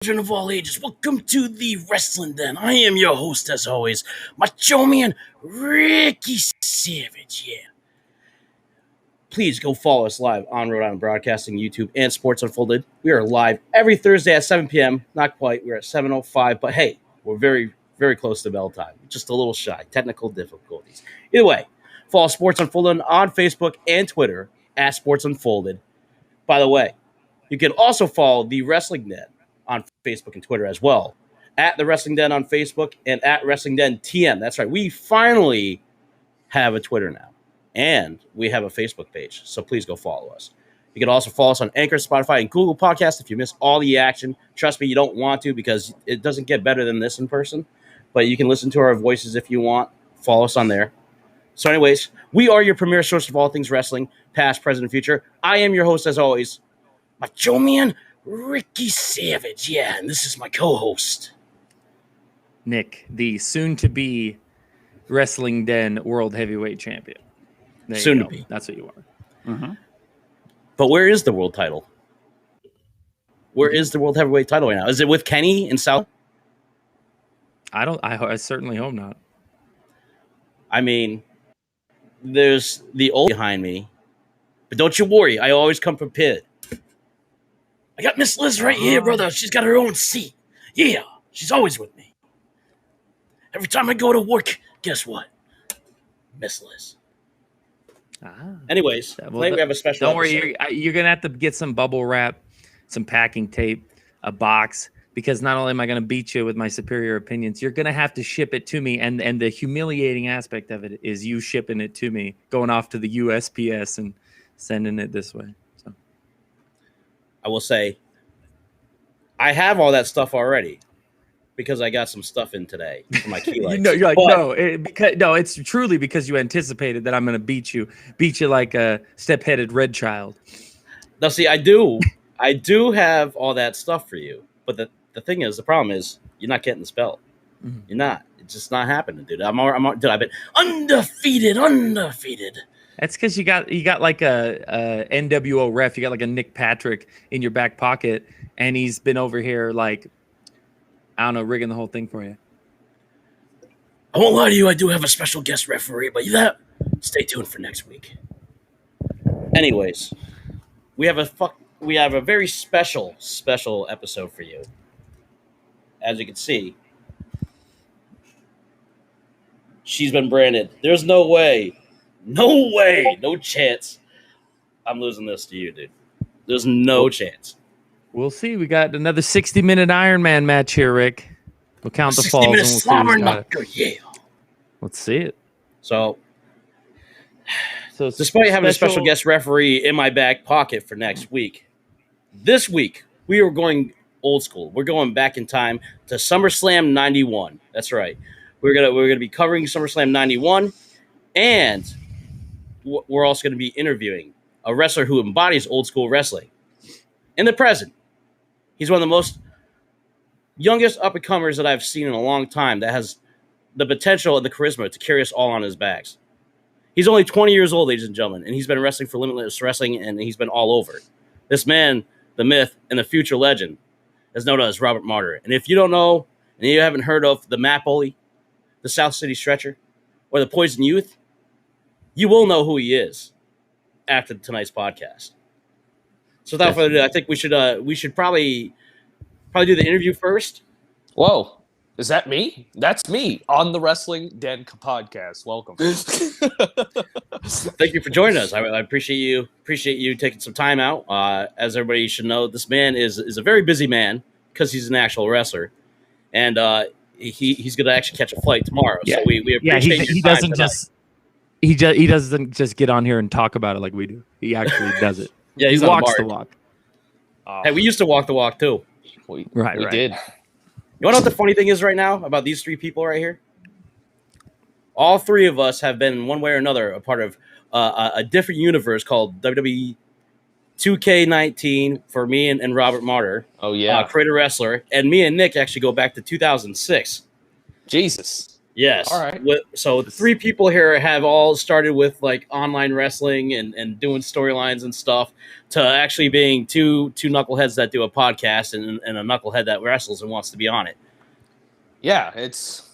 Children of all ages, welcome to the Wrestling Den. I am your host, as always, Macho Man Ricky Savage. Yeah. Please go follow us live on Rhode Island Broadcasting, YouTube, and Sports Unfolded. We are live every Thursday at 7 p.m. Not quite. We're at 7:05, but hey, we're very, very close to bell time. Just a little shy. Technical difficulties. Either way, follow Sports Unfolded on Facebook and Twitter at Sports Unfolded. By the way, you can also follow the Wrestling Den on Facebook and Twitter as well. At the Wrestling Den on Facebook and at Wrestling Den TM. That's right. We finally have a Twitter now. And we have a Facebook page. So please go follow us. You can also follow us on Anchor, Spotify, and Google Podcasts if you miss all the action. Trust me, you don't want to because it doesn't get better than this in person. But you can listen to our voices if you want. Follow us on there. So anyways, we are your premier source of all things wrestling, past, present, and future. I am your host, as always, Macho Man Ricky Savage. Yeah, and this is my co-host, Nick, the soon-to-be Wrestling Den World Heavyweight Champion. Soon to be. That's what you are. Mm-hmm. But where is the world title? Where is the World Heavyweight title right now? Is it with Kenny in South? I certainly hope not. I mean, there's the old behind me. But don't you worry, I always come prepared. I got Miss Liz right here, brother. She's got her own seat. Yeah, she's always with me. Every time I go to work, guess what? Miss Liz. Anyways, today we have a special Don't worry, you're going to have to get some bubble wrap, some packing tape, a box, because not only am I going to beat you with my superior opinions, you're going to have to ship it to me, and the humiliating aspect of it is you shipping it to me, going off to the USPS and sending it this way. So, I will say, I have all that stuff already. Because I got some stuff in today for my key lights. You're like, it's truly because you anticipated that I'm going to beat you like a step-headed red child. Now, see, I do have all that stuff for you, but the thing is, the problem is, you're not getting the spell. Mm-hmm. You're not. It's just not happening, dude. I've been undefeated. That's because you got like a NWO ref. You got like a Nick Patrick in your back pocket, and he's been over here like, I don't know, rigging the whole thing for you. I won't lie to you, I do have a special guest referee, but stay tuned for next week. Anyways, we have a very special episode for you. As you can see, she's been branded. There's no way, no chance I'm losing this to you, dude. There's no chance. We'll see. We got another 60-minute Iron Man match here, Rick. We'll count the falls. 60-minute slobber knocker, yeah. Let's see it. So despite having a special guest referee in my back pocket for next week, this week we are going old school. We're going back in time to SummerSlam 91. That's right. We're gonna be covering SummerSlam 91, and we're also going to be interviewing a wrestler who embodies old school wrestling in the present. He's one of the most youngest up-and-comers that I've seen in a long time that has the potential and the charisma to carry us all on his backs. He's only 20 years old, ladies and gentlemen, and he's been wrestling for Limitless Wrestling, and he's been all over. This man, the myth, and the future legend is known as Robert Martyr. And if you don't know, and you haven't heard of the Matt Bully, the South City Stretcher, or the Poison Youth, you will know who he is after tonight's podcast. So without further ado, I think we should probably do the interview first. Whoa, is that me? That's me on the Wrestling Den podcast. Welcome. Thank you for joining us. I appreciate you taking some time out. As everybody should know, this man is a very busy man because he's an actual wrestler, and he's going to actually catch a flight tomorrow. Yeah. So we appreciate he doesn't just he doesn't just get on here and talk about it like we do. He actually does it. Yeah, he walks the walk. Hey, we used to walk the walk too. We did. You want to know what the funny thing is right now about these three people right here? All three of us have been, in one way or another, a part of a different universe called WWE 2K19 for me and Robert Martyr. Oh, yeah. Creator Wrestler. And me and Nick actually go back to 2006. Jesus. Yes. All right. So three people here have all started with like online wrestling and doing storylines and stuff to actually being two knuckleheads that do a podcast and a knucklehead that wrestles and wants to be on it. Yeah, it's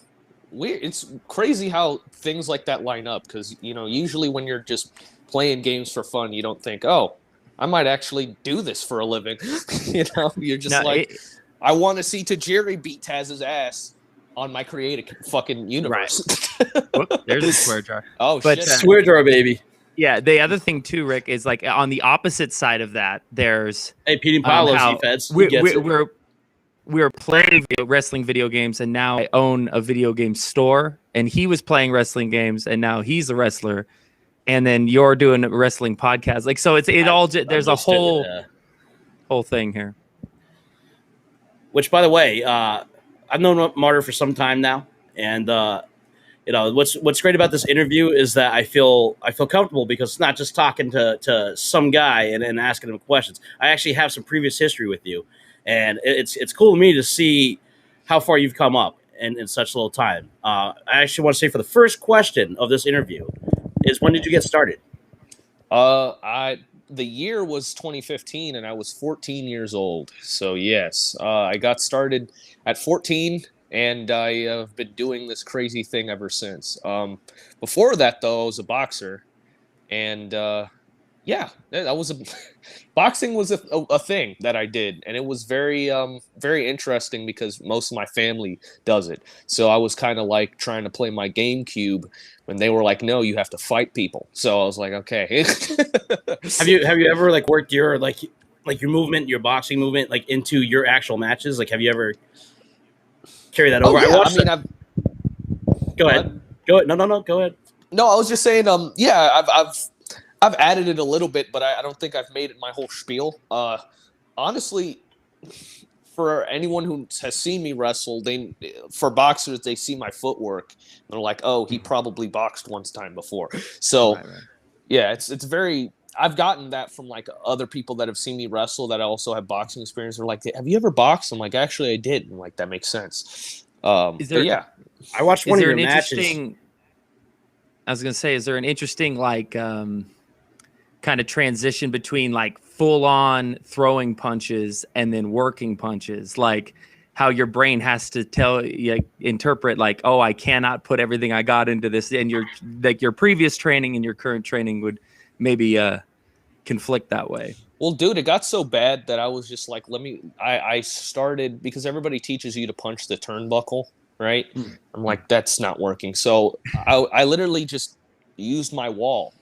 weird. It's crazy how things like that line up because usually when you're just playing games for fun, you don't think, oh, I might actually do this for a living. You're just I want to see Tajiri beat Taz's ass on my creative fucking universe. Whoop, there's a swear jar. Oh, but, shit. Swear jar, baby. Yeah, the other thing too, Rick, is like on the opposite side of that, there's Pete and Pyle loves defense. We're playing wrestling video games, and now I own a video game store, and he was playing wrestling games, and now he's a wrestler, and then you're doing a wrestling podcast. Like, so there's a whole thing here. Which, by the way, I've known Martyr for some time now, and what's great about this interview is that I feel comfortable because it's not just talking to some guy and asking him questions. I actually have some previous history with you, and it's cool to me to see how far you've come up in such little time. I actually want to say for the first question of this interview is, when did you get started? The year was 2015, and I was 14 years old. So yes, I got started at 14. And I have been doing this crazy thing ever since. Before that, though, I was a boxer, and boxing was a thing that I did, and it was very very interesting because most of my family does it. So I was kind of like trying to play my GameCube when they were like, "No, you have to fight people." So I was like, "Okay." Have you ever like worked your like your movement, your boxing movement, like into your actual matches? Like, have you ever carry that over? Yeah. Go ahead. Go ahead. No. Go ahead. No, I was just saying. I've added it a little bit, but I don't think I've made it my whole spiel. Honestly, for anyone who has seen me wrestle, for boxers they see my footwork and they're like, "Oh, he probably boxed once time before." So, right. Yeah, it's very. I've gotten that from like other people that have seen me wrestle that also have boxing experience. They're like, "Have you ever boxed?" I'm like, "Actually, I did." And like, that makes sense. I watched one of your matches. I was gonna say, is there an interesting like kind of transition between like full on throwing punches and then working punches, like how your brain has to interpret like, oh, I cannot put everything I got into this, and your previous training and your current training would maybe conflict that way. Well, dude, it got so bad that I was just like, I started, because everybody teaches you to punch the turnbuckle, right? I'm like, that's not working. So I literally just used my wall.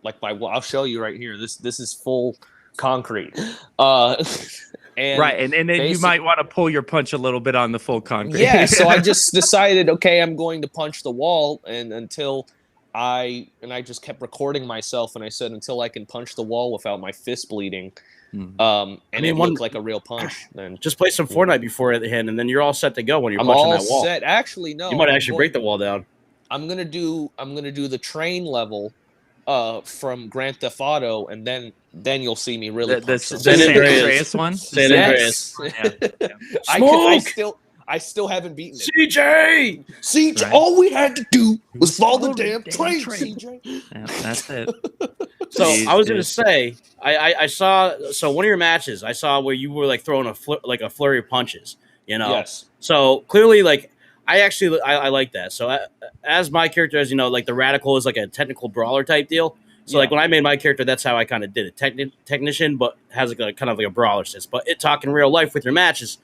Like I'll show you right here. This is full concrete. And then you might want to pull your punch a little bit on the full concrete. Yeah, so I just decided, okay, I'm going to punch the wall, and until I just kept recording myself, and I said, until I can punch the wall without my fist bleeding, it looked like a real punch. Then just play some Fortnite before the hand, and then you're all set to go when you're punching that wall. Set. Actually, no. You might actually break the wall down. I'm gonna do the train level from Grand Theft Auto, and then you'll see me really punch the San Andreas one. San Andreas. Yeah. I still haven't beaten it. CJ, right? All we had to do was follow the damn train. CJ. Yeah, that's it. So I was gonna say, I saw one of your matches. I saw where you were like throwing a flurry of punches. Yes. So clearly, like I like that. So as my character, as you know, like the Radical is like a technical brawler type deal. So like when I made my character, that's how I kind of did it. Technician, but has like a kind of like a brawler sense. But talking real life with your matches.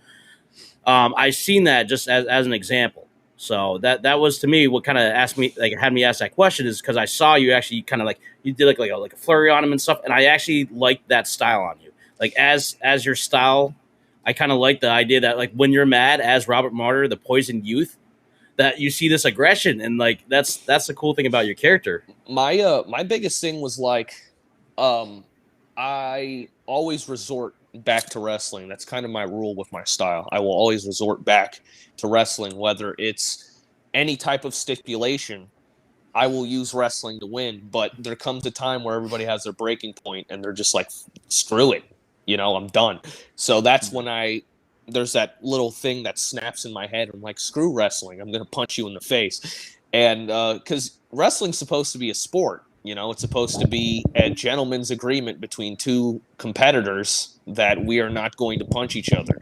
I seen that just as an example. So that was to me what kind of had me ask that question, is because I saw you actually kind of like you did like a flurry on him and stuff, and I actually liked that style on you. Like as your style, I kind of like the idea that like when you're mad as Robert Martyr, the Poison Youth, that you see this aggression, and like that's the cool thing about your character. My biggest thing was like, I always resort back to wrestling. That's kind of my rule with my style. I will always resort back to wrestling, whether it's any type of stipulation. I will use wrestling to win, but there comes a time where everybody has their breaking point and they're just like, screw it, I'm done. So that's when I there's that little thing that snaps in my head. I'm like, screw wrestling. I'm gonna punch you in the face, and because wrestling's supposed to be a sport. It's supposed to be a gentleman's agreement between two competitors that we are not going to punch each other.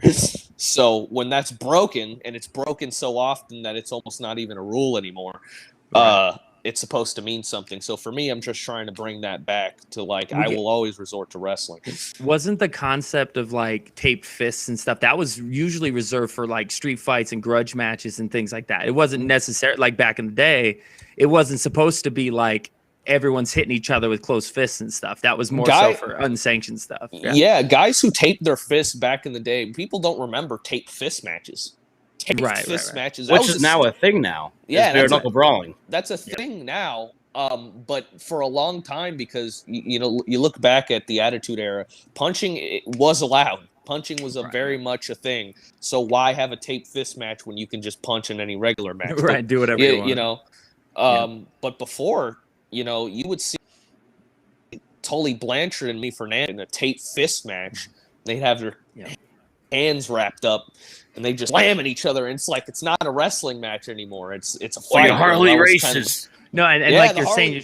So when that's broken, and it's broken so often that it's almost not even a rule anymore, it's supposed to mean something. So for me, I'm just trying to bring that back to I will always resort to wrestling. Wasn't the concept of taped fists and stuff that was usually reserved for street fights and grudge matches and things like that? It wasn't necessary back in the day. It wasn't supposed to be everyone's hitting each other with closed fists and stuff. That was more so for unsanctioned stuff. Yeah, guys who taped their fists back in the day, people don't remember taped fist matches. Taped fist matches. Which is now a thing now. Yeah, bare knuckle brawling. That's a thing now. But for a long time, because you look back at the Attitude Era, punching was allowed. Punching was very much a thing. So why have a taped fist match when you can just punch in any regular match? Right, do whatever you want. But before, you would see Tully Blanchard and me Fernandez in a taped fist match. They'd have their hands wrapped up, and they just slam at each other. And it's not a wrestling match anymore. It's a fight. Harley races. No, and you're saying, you're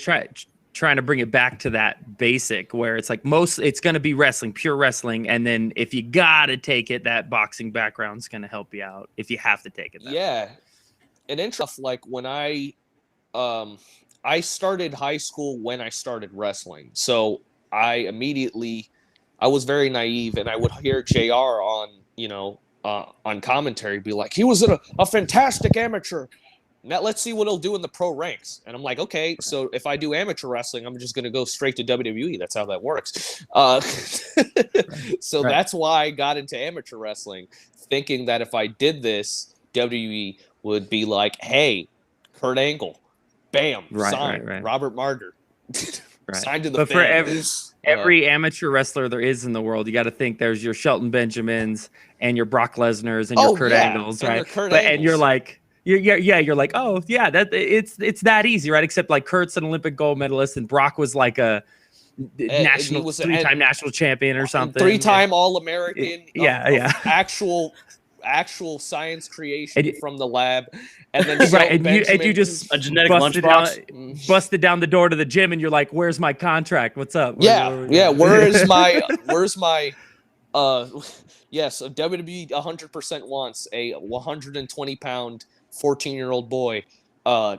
trying to bring it back to that basic where it's it's going to be wrestling, pure wrestling, and then if you gotta take it, that boxing background's going to help you out if you have to take it. Yeah, and interesting. When I started high school when I started wrestling, so I was very naive, and I would hear JR on commentary be like, he was a fantastic amateur. Now let's see what he'll do in the pro ranks. And I'm like, okay, so if I do amateur wrestling, I'm just going to go straight to WWE. That's how that works. That's why I got into amateur wrestling, thinking that if I did this, WWE would be like, hey, Kurt Angle, bam, signed. Robert Martyr, signed to the fan. For every amateur wrestler there is in the world, you got to think there's your Shelton Benjamins and your Brock Lesnars and your Kurt Angles, right? And you're like, you're like, oh yeah, that it's that easy, right? Except Kurt's an Olympic gold medalist, and Brock was a three-time national champion or something, three-time All-American, actual science creation from the lab, and then and you just a genetic lunchbox busted down the door to the gym, and you're like, where's my contract? What's up? Where's my yes, WWE 100% wants a 120-pound 14-year-old boy. Why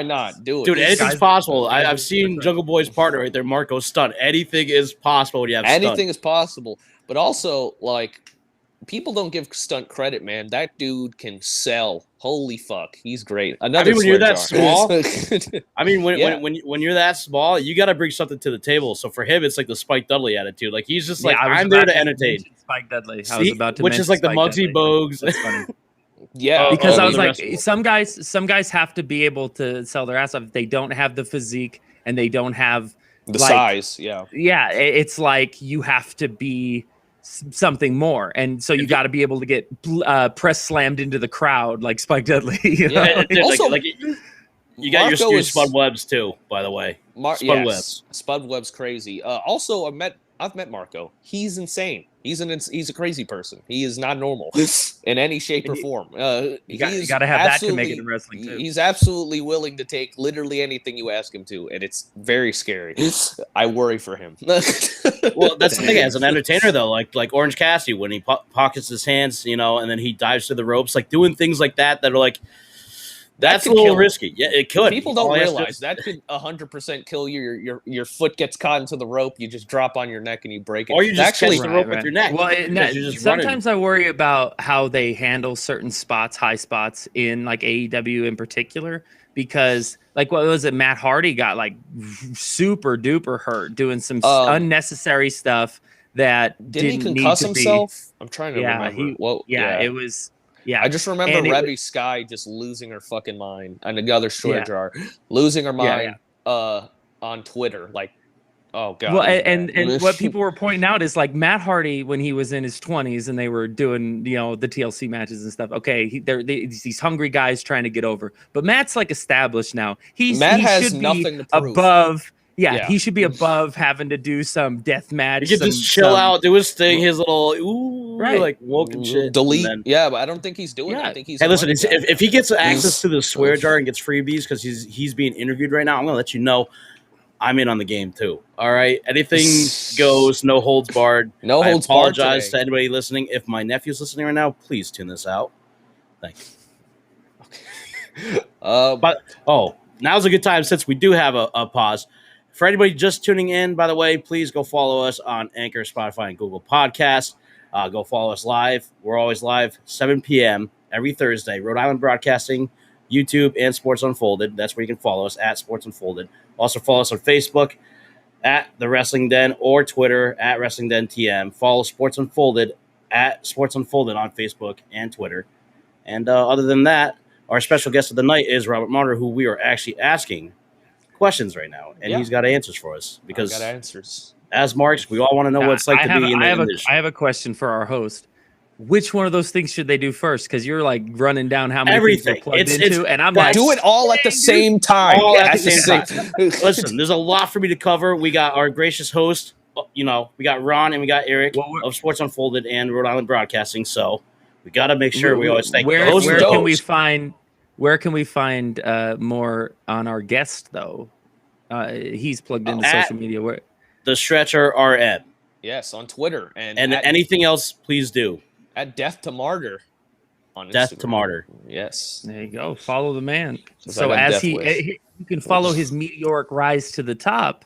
not do it? Dude, anything's possible. I've seen Jungle Boy's partner right there, Marco Stunt. Anything is possible when you have Stunt. Anything is possible. But also, people don't give Stunt credit, man. That dude can sell. Holy fuck, he's great. When you're that small, when you're that small, you got to bring something to the table. So for him, it's the Spike Dudley attitude. He's just I'm there to entertain. Spike Dudley. I was about to which is the Muggsy Bogues. That's funny. Yeah, because I was some guys have to be able to sell their ass off if they don't have the physique and they don't have the size. Yeah, it's you have to be something more, and so you got to be able to get press slammed into the crowd like Spike Dudley. Also, you got your Spud Webbs too, by the way. Spud Webb's crazy. Also, I've met Marco. He's insane. He's a crazy person. He is not normal in any shape or form. You got to have that to make it in wrestling too. He's absolutely willing to take literally anything you ask him to, and it's very scary. I worry for him. Well, that's the thing. As an entertainer, though, like Orange Cassidy, when he pockets his hands, and then he dives to the ropes, doing things like that are that's a little risky. Yeah, it could. People don't realize that could 100% kill you. Your foot gets caught into the rope. You just drop on your neck and you break it. Or you just catch the rope with your neck. Well, sometimes I worry about how they handle certain spots, high spots in AEW in particular, because what was it? Matt Hardy got super duper hurt doing some unnecessary stuff that didn't he concuss himself. I'm trying to remember. It was. Yeah, I just remember Rebby Sky just losing her fucking mind, and another story jar losing her mind on Twitter. Oh god. Well, and what people were pointing out is Matt Hardy when he was in his 20s and they were doing the TLC matches and stuff. Okay, these hungry guys trying to get over, but Matt's established now. He has should nothing be to prove. above Yeah. he should be above having to do some death match. He could just chill out, do his thing, his little Right. like woke and shit. Delete. And then, Yeah, but I don't think he's doing that. Yeah. I think he's hey, a listen, money guy. if he gets access to the swear jar and gets freebies because he's being interviewed right now, I'm gonna let you know I'm in on the game too. All right, anything goes, no holds barred. No I holds barred apologize today. to anybody listening. If my nephew's listening right now, please tune this out. Thank you. But now's a good time since we do have a pause. For anybody just tuning in, by the way, please go follow us on Anchor, Spotify, and Google Podcasts. Go follow us live. We're always live, 7 p.m. every Thursday. Rhode Island Broadcasting, YouTube, and Sports Unfolded. That's where you can follow us, at Sports Unfolded. Also follow us on Facebook, at The Wrestling Den, or Twitter, at Wrestling Den TM. Follow Sports Unfolded, at Sports Unfolded on Facebook and Twitter. And other than that, our special guest of the night is Robert Martyr, who we are actually asking questions right now, and he's got answers for us because I got answers. As marks, we all want to know what it's like to be in the industry. I have a question for our host. Which one of those things should they do first? Because you're like running down how many things we're plugged into, and I'm like, do it all at the same time. All at the same time. Listen, there's a lot for me to cover. We got our gracious host, we got Ron and we got Eric of Sports Unfolded and Rhode Island Broadcasting. So we got to make sure we always thank where can we find more on our guest though? He's plugged into social media. Where the Stretcher RM. Yes, on Twitter and anything else, please do. At Death to Martyr. On Death Instagram. to Martyr. Yes. There you go. Follow the man. So as you can follow his meteoric rise to the top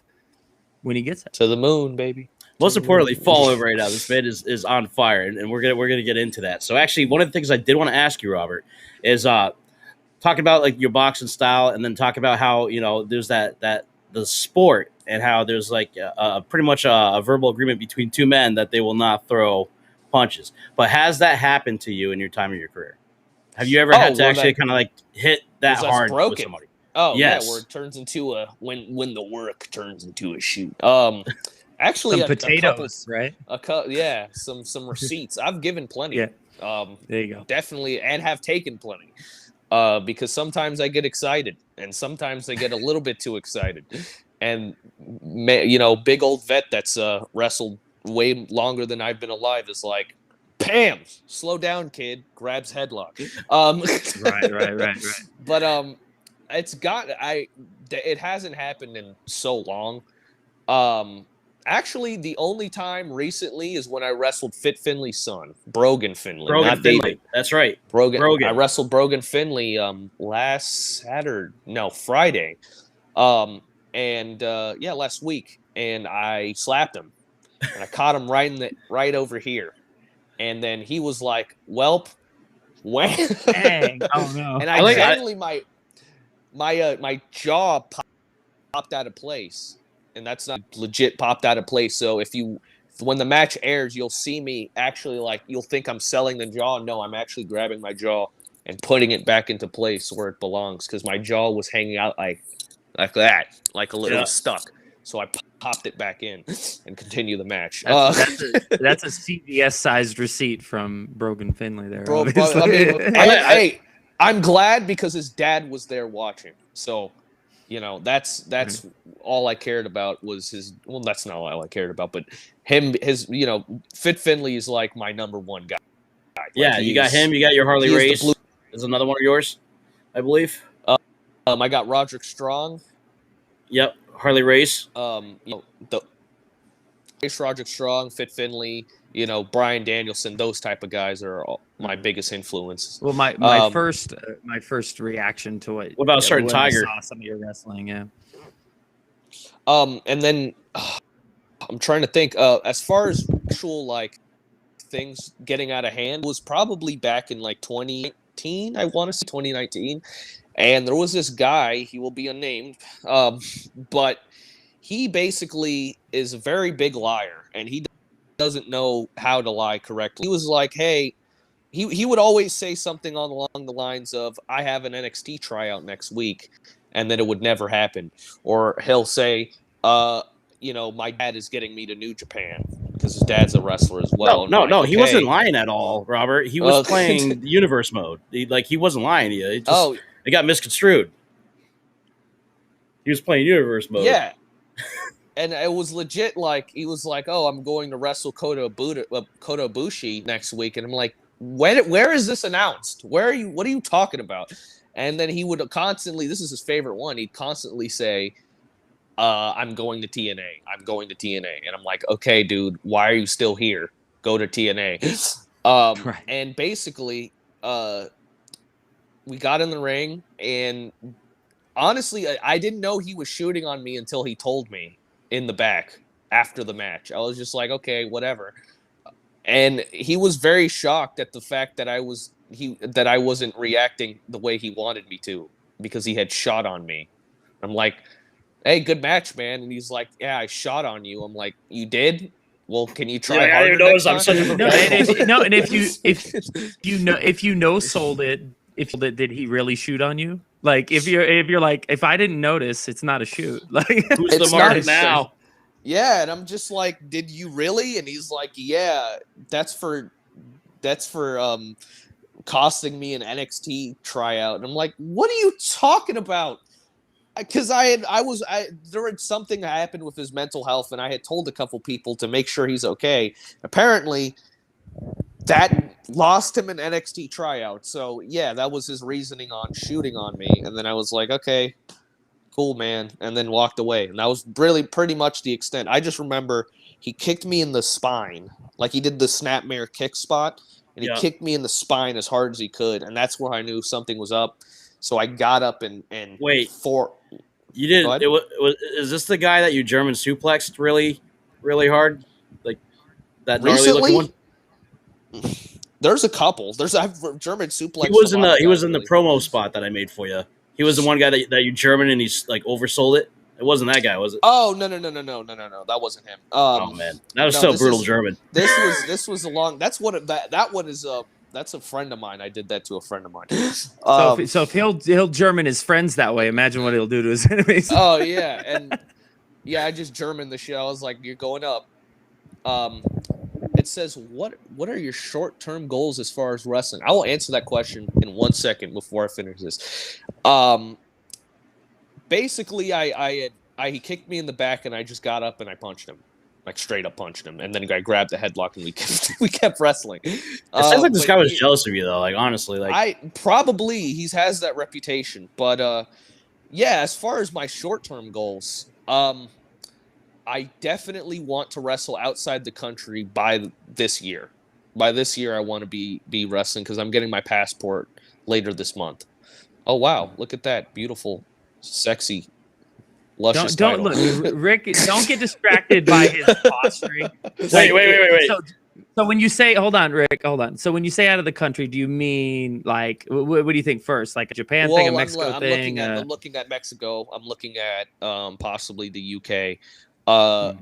when he gets it. To the moon, baby. Most importantly, follow him right now. This man is on fire, and we're gonna get into that. So actually, one of the things I did want to ask you, Robert, is talking about like your boxing style, and then talk about how there's that the sport and how there's like pretty much a verbal agreement between two men that they will not throw punches. But has that happened to you in your time of your career? Have you ever had to actually kind of like hit that hard with somebody? Oh, yes. Yeah, where it turns into when the work turns into a shoot. Actually, some potatoes, right? Some receipts. I've given plenty. Yeah. There you go. Definitely, and have taken plenty. Because sometimes I get excited, and sometimes I get a little bit too excited. And big old vet that's wrestled way longer than I've been alive is like, "Bam! Slow down, kid." Grabs headlock. Right. But it hasn't happened in so long. Actually, the only time recently is when I wrestled Fit Finley's son, Brogan Finley. Brogan Finley. That's right. Brogan. I wrestled Brogan Finley Friday. Last week, and I slapped him, and I caught him right over here, and then he was like, "Welp, when?" Dang. Oh no! And my jaw popped out of place, and that's not legit popped out of place. So when the match airs, you'll see me actually you'll think I'm selling the jaw. No, I'm actually grabbing my jaw and putting it back into place where it belongs, because my jaw was hanging out like that, like a little stuck. So I popped it back in and continue the match. That's a CVS-sized receipt from Brogan Finley there. Bro, I'm glad because his dad was there watching. So, that's all I cared about was his. Well, that's not all I cared about, but Fit Finley is like my number one guy. Yeah, you got him. You got your Harley Race. Is another one of yours, I believe. I got Roderick Strong. Yep, Harley Race. The Race, Roderick Strong, Fit Finley, Brian Danielson. Those type of guys are my biggest influences. Well, my first reaction to it. What about a certain Tiger? I saw some of your wrestling, yeah. And then I'm trying to think. As far as actual things getting out of hand, was probably back in 2019. I want to say 2019. And there was this guy, he will be unnamed, but he basically is a very big liar, and he doesn't know how to lie correctly. He was like, hey, he would always say something along the lines of, I have an NXT tryout next week, and then it would never happen. Or he'll say, my dad is getting me to New Japan, because his dad's a wrestler as well. No, he wasn't lying at all, Robert. He was playing the universe mode. He wasn't lying to you. It got misconstrued. He was playing universe mode. Yeah. And it was legit. Like he was like, "Oh, I'm going to wrestle Kota Ibushi next week," and I'm like, Where is this announced? Where are you? What are you talking about?" And then he would constantly. This is his favorite one. He'd constantly say, "I'm going to TNA. I'm going to TNA," and I'm like, "Okay, dude, why are you still here? Go to TNA." Right. And basically, we got in the ring, and honestly, I didn't know he was shooting on me until he told me in the back after the match. I was just like, okay, whatever. And he was very shocked at the fact that I wasn't reacting the way he wanted me to because he had shot on me. I'm like, "Hey, good match, man." And he's like, "Yeah, I shot on you." I'm like, "You did? Well, can you try harder next time?" I'm such a And if you know sold it, did he really shoot on you? Like if you're like, if I didn't notice, it's not a shoot. Like Who's It's the not market a now? Yeah, and I'm just like, "Did you really?" And he's like, "Yeah, that's for costing me an NXT tryout." And I'm like, "What are you talking about?" Because there was something that happened with his mental health, and I had told a couple people to make sure he's okay. Apparently, that lost him an NXT tryout. So yeah, that was his reasoning on shooting on me. And then I was like, "Okay, cool, man," and then walked away. And that was really pretty much the extent. I just remember he kicked me in the spine, like he did the snapmare kick spot, and he Yeah. kicked me in the spine as hard as he could, and that's where I knew something was up. So I got up and Wait. for You did Go ahead. it was is this the guy that you German suplexed really, really hard? Like that gnarly looking one? There's a couple. I've German suplex. He was in the promo spot that I made for you. He was the one guy that you German and he's like oversold it. It wasn't that guy, was it? Oh no! That wasn't him. Oh man, that was so brutal German. This was a long. That's what that one is. That's a friend of mine. I did that to a friend of mine. So if he'll German his friends that way, imagine what he'll do to his enemies. Oh yeah, and yeah, I just German the shit. I was like, "You're going up." It says, what are your short-term goals as far as wrestling? I will answer that question in 1 second before I finish this. Basically, he kicked me in the back, and I just got up and I punched him, like straight up punched him, and then I grabbed the headlock and we kept wrestling. It sounds like this guy was jealous of you, though. Like honestly, he has that reputation, but yeah, as far as my short-term goals, I definitely want to wrestle outside the country by this year. By this year, I want to be wrestling because I'm getting my passport later this month. Oh wow! Look at that beautiful, sexy, luscious Don't title. look, Rick. Don't get distracted by his posturing. Wait. So when you say, hold on, Rick, hold on. So when you say out of the country, do you mean like what do you think first? Like a Japan thing, a Mexico thing? I'm looking at Mexico. I'm looking at possibly the UK.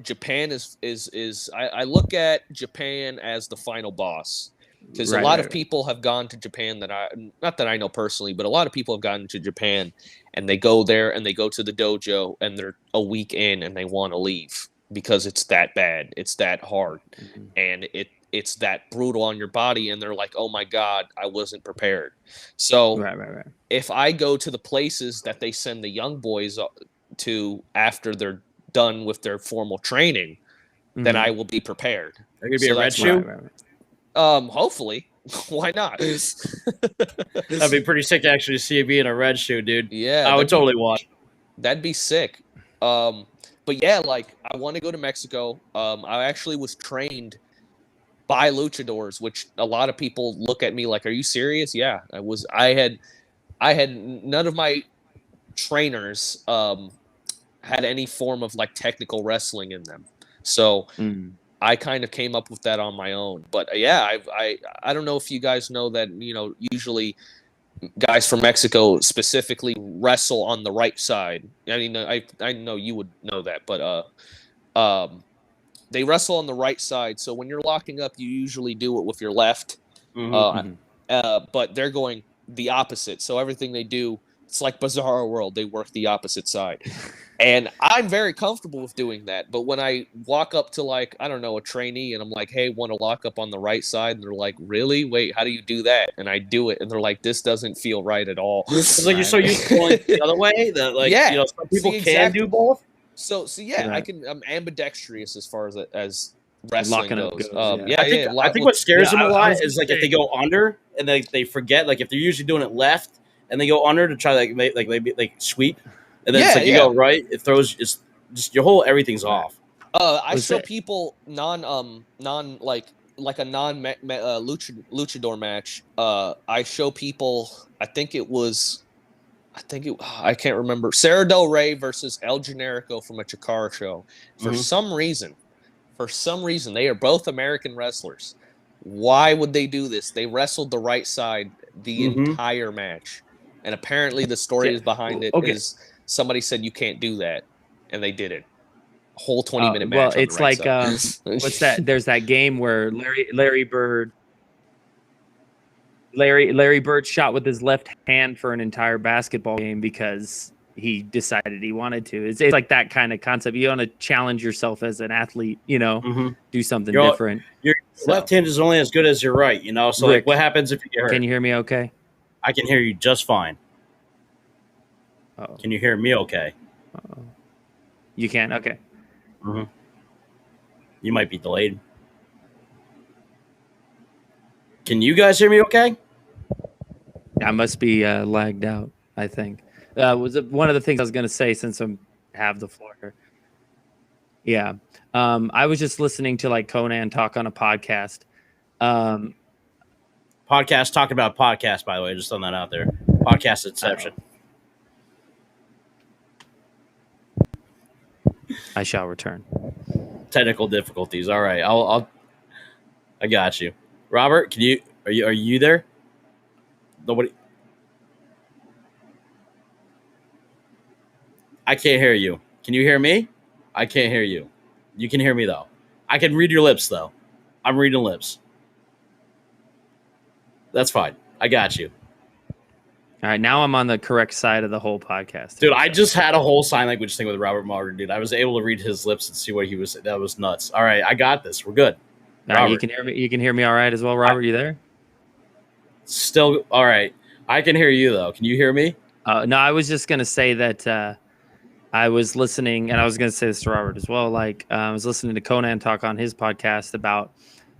Japan is I look at Japan as the final boss because a lot of people have gone to Japan not that I know personally, but a lot of people have gone to Japan and they go there and they go to the dojo and they're a week in and they want to leave because it's that bad, it's that hard, and it's that brutal on your body, and they're like, "Oh my God, I wasn't prepared." So if I go to the places that they send the young boys to after they're done with their formal training, then I will be prepared. Are you gonna be a red shoe? Hopefully. Why not? That'd be pretty sick to actually see you be in a red shoe, dude. Yeah, I would totally watch. That'd be sick. But yeah, like I want to go to Mexico. I actually was trained by luchadors, which a lot of people look at me like, "Are you serious?" Yeah, I was. I had none of my trainers had any form of like technical wrestling in them. So I kind of came up with that on my own. But yeah, I don't know if you guys know that, usually guys from Mexico specifically wrestle on the right side. I mean, I know you would know that, but they wrestle on the right side. So when you're locking up, you usually do it with your left. But they're going the opposite. So everything they do, it's like Bizarro World. They work the opposite side. And I'm very comfortable with doing that. But when I walk up to, like, I don't know, a trainee, and I'm like, "Hey, want to lock up on the right side?" And they're like, "Really? Wait, how do you do that?" And I do it. And they're like, "This doesn't feel right at all." It's like you're so used to going the other way that, like, some people can do both. So yeah, Right. I'm ambidextrous as far as wrestling Locking up goes. goes, Yeah, I think what scares them a I lot was is gonna like if say- they go under and they forget, like if they're usually doing it left and they go under to try like maybe like sweep, and then it's Yeah, like you go right, it throws just your whole everything's Right. off. I Was show that- people non like a luchador match. I show people. I can't remember. Sarah Del Rey versus El Generico from a Chikara show. For Mhm. some reason, they are both American wrestlers. Why would they do this? They wrestled the right side the entire match, and apparently the story Yeah, is behind it okay. is somebody said you can't do that, and they did it. A whole 20-minute Well, match on the it's right like side. what's that? There's that game where Larry Bird shot with his left hand for an entire basketball game because he decided he wanted to. It's like that kind of concept. You want to challenge yourself as an athlete, do something different. Your left hand is only as good as your right, So Rick, like, what happens if you get hurt? Can you hear me okay? I can hear you just fine. Uh-oh. Can you hear me okay? Uh-oh. You can? Okay. Mm-hmm. You might be delayed. Can you guys hear me okay? I must be lagged out, I think. Was one of the things I was going to say since I have the floor here. Yeah. I was just listening to like Conan talk on a podcast. Podcast talking about podcast, by the way, just throwing that out there. Podcast Inception. I shall return. Technical difficulties. All right. I got you. Robert, are you there? Nobody. I can't hear you. Can you hear me? I can't hear you. You can hear me though. I can read your lips though. I'm reading lips. That's fine. I got you. All right, now I'm on the correct side of the whole podcast. Dude, I just had a whole sign language thing with Robert Martyr, dude. I was able to read his lips and see what he was saying. That was nuts. All right, I got this. We're good. All right, you can hear me. You can hear me all right as well, Robert. You there? Still all right. I can hear you though. Can you hear me? No, I was just gonna say that I was listening, and I was gonna say this to Robert as well. Like I was listening to Conan talk on his podcast about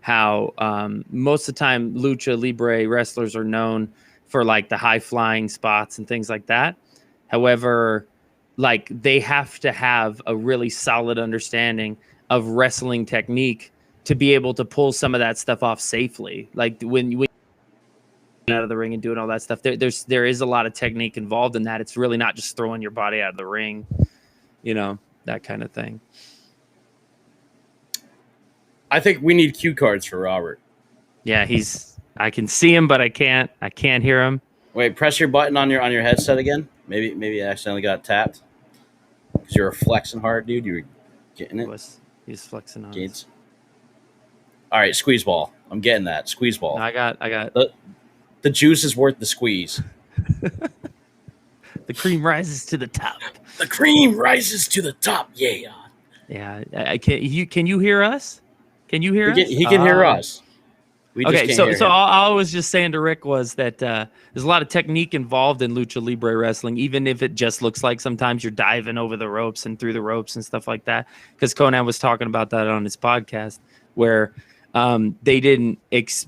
how most of the time lucha libre wrestlers are known for like the high flying spots and things like that. However, like they have to have a really solid understanding of wrestling technique to be able to pull some of that stuff off safely. Like when you out of the ring and doing all that stuff, there is a lot of technique involved in that. It's really not just throwing your body out of the ring, that kind of thing. I think we need cue cards for Robert. Yeah, I can see him, but I can't hear him. Wait, press your button on your headset again. Maybe I accidentally got tapped. Because you're flexing hard, dude. You were getting it. He's flexing on Gates. All right, squeeze ball. I'm getting that. Squeeze ball. I got the juice is worth the squeeze. The cream rises to the top. The cream rises to the top. Yeah. Yeah. Can you hear us? Can you hear us? He can hear us. We just Okay, can't so hear so him. all I was just saying to Rick was that there's a lot of technique involved in lucha libre wrestling, even if it just looks like sometimes you're diving over the ropes and through the ropes and stuff like that. Because Conan was talking about that on his podcast, where they didn't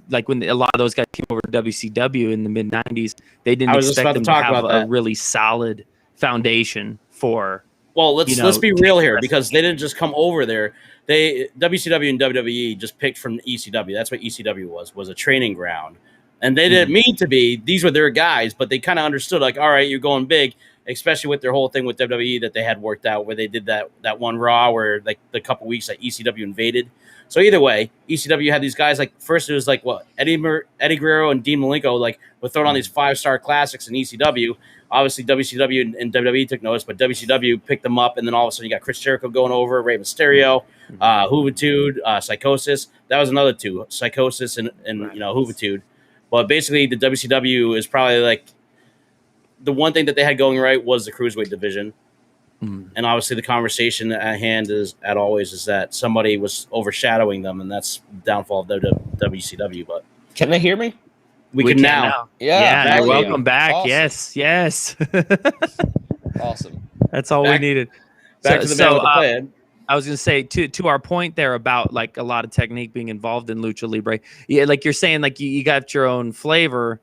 like when a lot of those guys came over to WCW in the mid '90s, they didn't expect them to have a really solid foundation for. Well, let's be real here, because they didn't just come over there. WCW and WWE just picked from ECW. That's what ECW was a training ground. And they didn't mean to be. These were their guys, but they kind of understood, like, all right, you're going big, especially with their whole thing with WWE that they had worked out, where they did that one Raw where, like, the couple weeks that ECW invaded. So either way, ECW had these guys, like, first it was like, what, Eddie Guerrero and Dean Malenko, like, were throwing on these 5-star classics in ECW. Obviously, WCW and WWE took notice, but WCW picked them up, and then all of a sudden you got Chris Jericho going over, Rey Mysterio, Juventud, Psychosis. That was another two, Psychosis and Juventud. But basically, the WCW is probably like the one thing that they had going right was the cruiserweight division. And obviously, the conversation at hand is that somebody was overshadowing them, and that's the downfall of WCW. But can they hear me? We can now. Yeah, welcome back. Awesome. Yes. Awesome. That's all we needed. Back to the man with the plan. I was gonna say to our point there about like a lot of technique being involved in lucha libre. Yeah, like you're saying, like you got your own flavor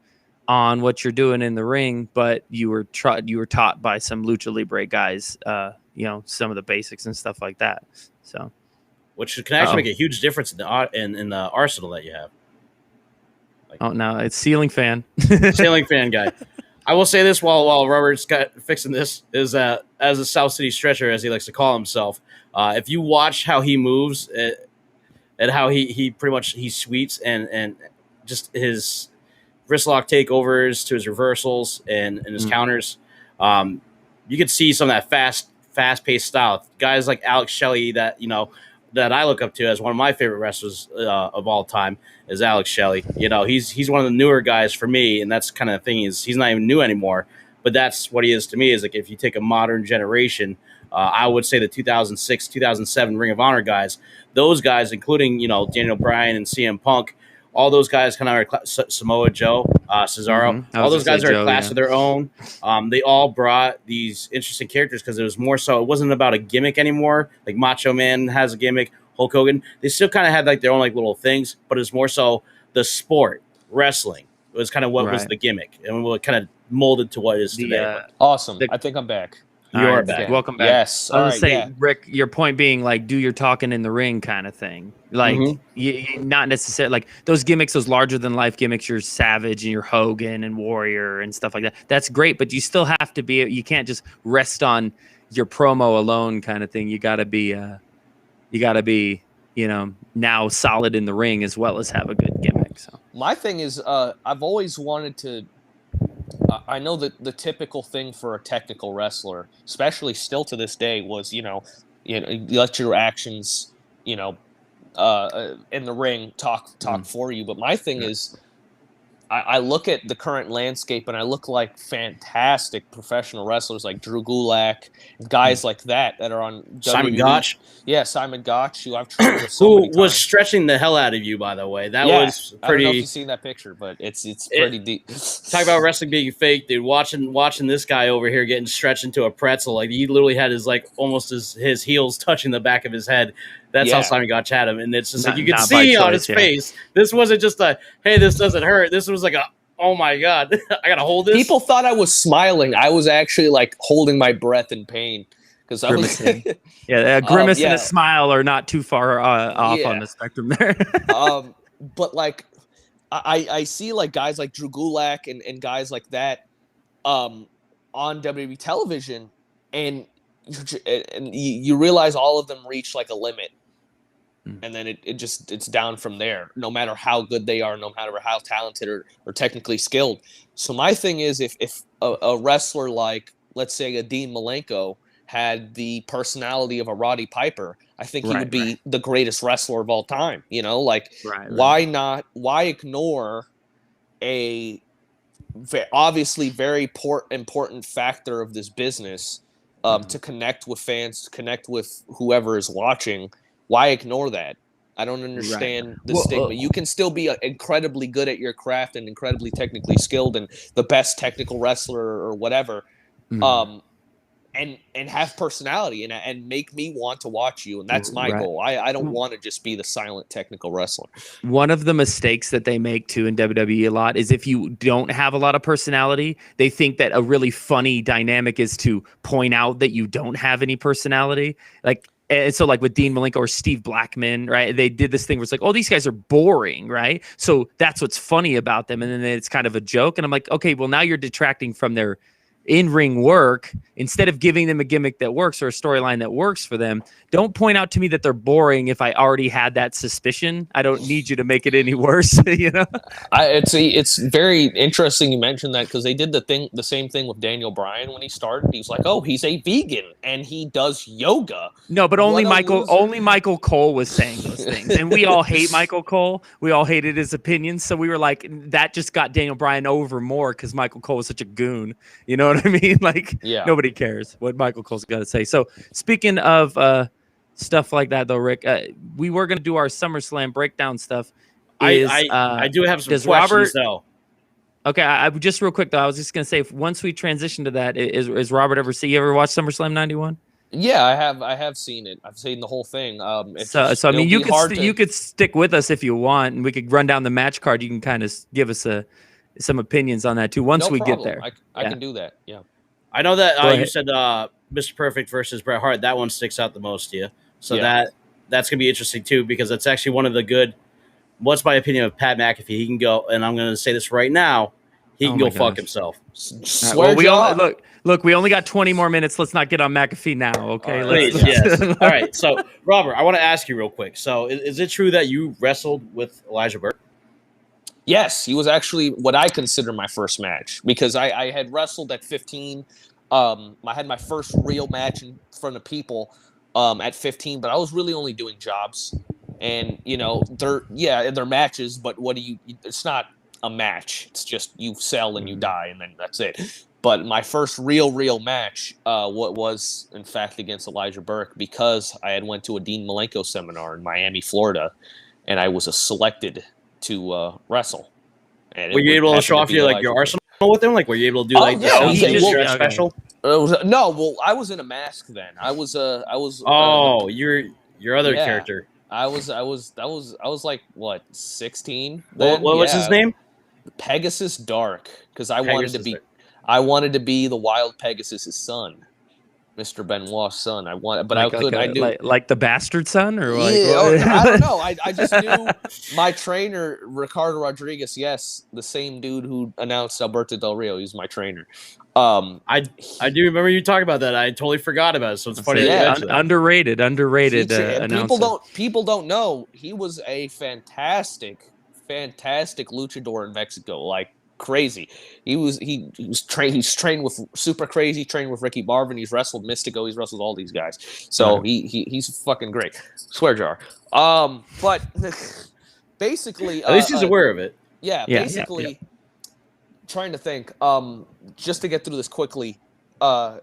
on what you're doing in the ring, but you were taught by some lucha libre guys, some of the basics and stuff like that. So, which can actually make a huge difference in the arsenal that you have. No, it's ceiling fan. Ceiling fan guy. I will say this while Robert's fixing this is as a South City stretcher, as he likes to call himself. If you watch how he moves and how he pretty much he sweeps and just his wrist lock takeovers to his reversals and his counters, you could see some of that fast paced style. Guys like Alex Shelley that I look up to as one of my favorite wrestlers of all time is Alex Shelley. He's one of the newer guys for me, and that's kind of the thing is he's not even new anymore. But that's what he is to me. Is like if you take a modern generation, I would say the 2006, 2007 Ring of Honor guys, those guys, including Daniel Bryan and CM Punk, all those guys kind of are Samoa Joe, Cesaro. All those guys are a class of their own. They all brought these interesting characters because it was more so. It wasn't about a gimmick anymore. Like Macho Man has a gimmick. Hulk Hogan. They still kind of had like their own like little things, but it's more so the sport wrestling. It was kind of what was the gimmick, and what kind of molded to what it is today. Awesome. I think I'm back. You're back. Welcome back. Yes. I was gonna say, Rick, your point being like, do your talking in the ring kind of thing. Like, you not necessarily like those gimmicks, those larger than life gimmicks. You're Savage and you're Hogan and Warrior and stuff like that. That's great, but you still have to be. You can't just rest on your promo alone, kind of thing. You got to be. Now solid in the ring as well as have a good gimmick. So my thing is, I've always wanted to. I know that the typical thing for a technical wrestler, especially still to this day, was you let your actions, in the ring talk for you. But my thing is, I look at the current landscape and I look like fantastic professional wrestlers like Drew Gulak, guys like that are on Simon WWE. Gotch. Yeah, Simon Gotch, who I've trained with who was stretching the hell out of you, by the way. That was pretty. I don't know if you've seen that picture, but it's pretty deep. Talk about wrestling being fake, dude. Watching this guy over here getting stretched into a pretzel. Like he literally had his almost his heels touching the back of his head. That's how Simon Gotch had him, and it's just like you could see on his face. This wasn't just a hey, this doesn't hurt. This was like a oh my god, I gotta hold this. People thought I was smiling. I was actually like holding my breath in pain because I was. A grimace and a smile are not too far off on the spectrum there. But like, I see like guys like Drew Gulak and guys like that, on WWE television, and you realize all of them reach like a limit. And then it's down from there, no matter how good they are, no matter how talented or technically skilled. So my thing is, if a wrestler like, let's say, a Dean Malenko had the personality of a Roddy Piper, I think he would be the greatest wrestler of all time. Why ignore a obviously very important factor of this business to connect with fans, to connect with whoever is watching? Why ignore that? I don't understand the stigma. You can still be incredibly good at your craft and incredibly technically skilled and the best technical wrestler or whatever, and have personality and make me want to watch you. And that's my goal. I don't want to just be the silent technical wrestler. One of the mistakes that they make too in WWE a lot is if you don't have a lot of personality, they think that a really funny dynamic is to point out that you don't have any personality. And so like with Dean Malenko or Steve Blackman, right? They did this thing where it's like, oh, these guys are boring, right? So that's what's funny about them. And then it's kind of a joke. And I'm like, okay, well, now you're detracting from their in-ring work. Instead of giving them a gimmick that works or a storyline that works for them, don't point out to me that they're boring if I already had that suspicion. I don't need you to make it any worse. It's very interesting you mentioned that, because they did the same thing with Daniel Bryan when he started. He's like, oh, he's a vegan and he does yoga. No, but only Michael Cole was saying those things, and we all hate Michael Cole. We all hated his opinions, so we were like, that just got Daniel Bryan over more because Michael Cole was such a goon. You know what I mean? Nobody cares what Michael Cole's got to say. So speaking of stuff like that, though, Rick, we were going to do our SummerSlam breakdown stuff. I do have some questions, though. Okay, I just real quick, though, I was just going to say, once we transition to that, is Robert you ever watched SummerSlam 91? Yeah, I have seen it. I've seen the whole thing. So I mean, it'll be hard you could stick with us if you want, and we could run down the match card. You can kind of give us some opinions on that too once no we problem. get there. I can do that. Yeah. I know that Go you ahead. said Mr. Perfect versus Bret Hart. That one sticks out the most to you. So Yeah. that's gonna be interesting too, because it's actually one of the good. What's my opinion of Pat McAfee? He can go, and I'm gonna say this right now. He can Oh go my fuck gosh. himself. All right, well, look. We only got 20 more minutes. Let's not get on McAfee now, okay? All right, Please, yes. All right. So, Robert, I want to ask you real quick. So, is it true that you wrestled with Elijah Burke? Yes, he was actually what I consider my first match because I had wrestled at 15. I had my first real match in front of people at 15, but I was really only doing jobs. And they're matches, but it's not a match. It's just you sell and you die, and then that's it. But my first real match, what was in fact against Elijah Burke, because I had went to a Dean Malenko seminar in Miami, Florida, and I was selected to wrestle. And Were you able to show off your arsenal with him? Like, were you able to do yeah, special? No, well, I was in a mask then. I was. Oh, your other character. I was like what 16. What was his name? Pegasus Dark, because I wanted to be the Wild Pegasus's son, Mr. Benoit's son. I knew like the bastard son, or like I don't know. I just knew my trainer Ricardo Rodriguez. Yes, the same dude who announced Alberto Del Rio. He's my trainer. I do remember you talking about that. I totally forgot about it. So it's funny. Underrated. People don't know he was a fantastic luchador in Mexico. Like crazy. He's trained with Super Crazy, trained with Ricky Marvin. He's wrestled Mystico. He's wrestled all these guys. So he's fucking great. Swear jar. But basically, at least he's aware of it. Yeah. Basically, trying to think. Just to get through this quickly. I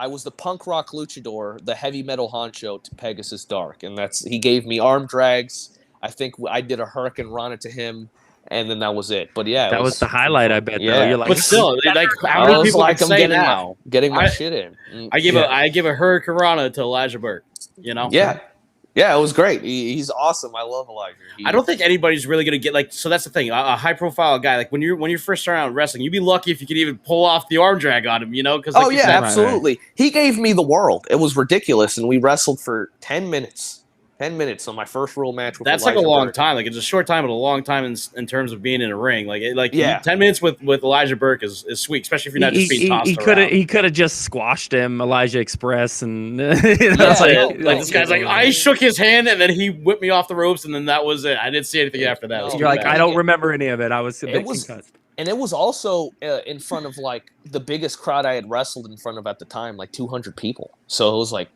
was the punk rock luchador, the heavy metal honcho to Pegasus Dark, and he gave me arm drags. I think I did a Hurricane Rana to him, and then that was it. But yeah, that was the highlight. I bet. Yeah, though. You're like, but still, like how many people like say now? Getting my shit in. I give a Hurricane Rana to Elijah Burke. You know? Yeah, it was great. He's awesome. I love Elijah. I don't think anybody's really gonna get so that's the thing. A high profile guy, like when you first start out wrestling, you'd be lucky if you could even pull off the arm drag on him, you know? Because absolutely. Right. He gave me the world. It was ridiculous, and we wrestled for 10 minutes. 10 minutes on my first real match with That's Elijah like a long Burke. time. Like it's a short time, but a long time in terms of being in a ring. 10 minutes with Elijah Burke is sweet, especially if you're not just being tossed around. He could have just squashed him, Elijah Express, and this guy's like, I shook his hand and then he whipped me off the ropes, and then that was it. I didn't see anything after that. You're like, I don't remember any of it. I was a bit concussed. And it was also in front of like the biggest crowd I had wrestled in front of at the time, like 200 people. So it was like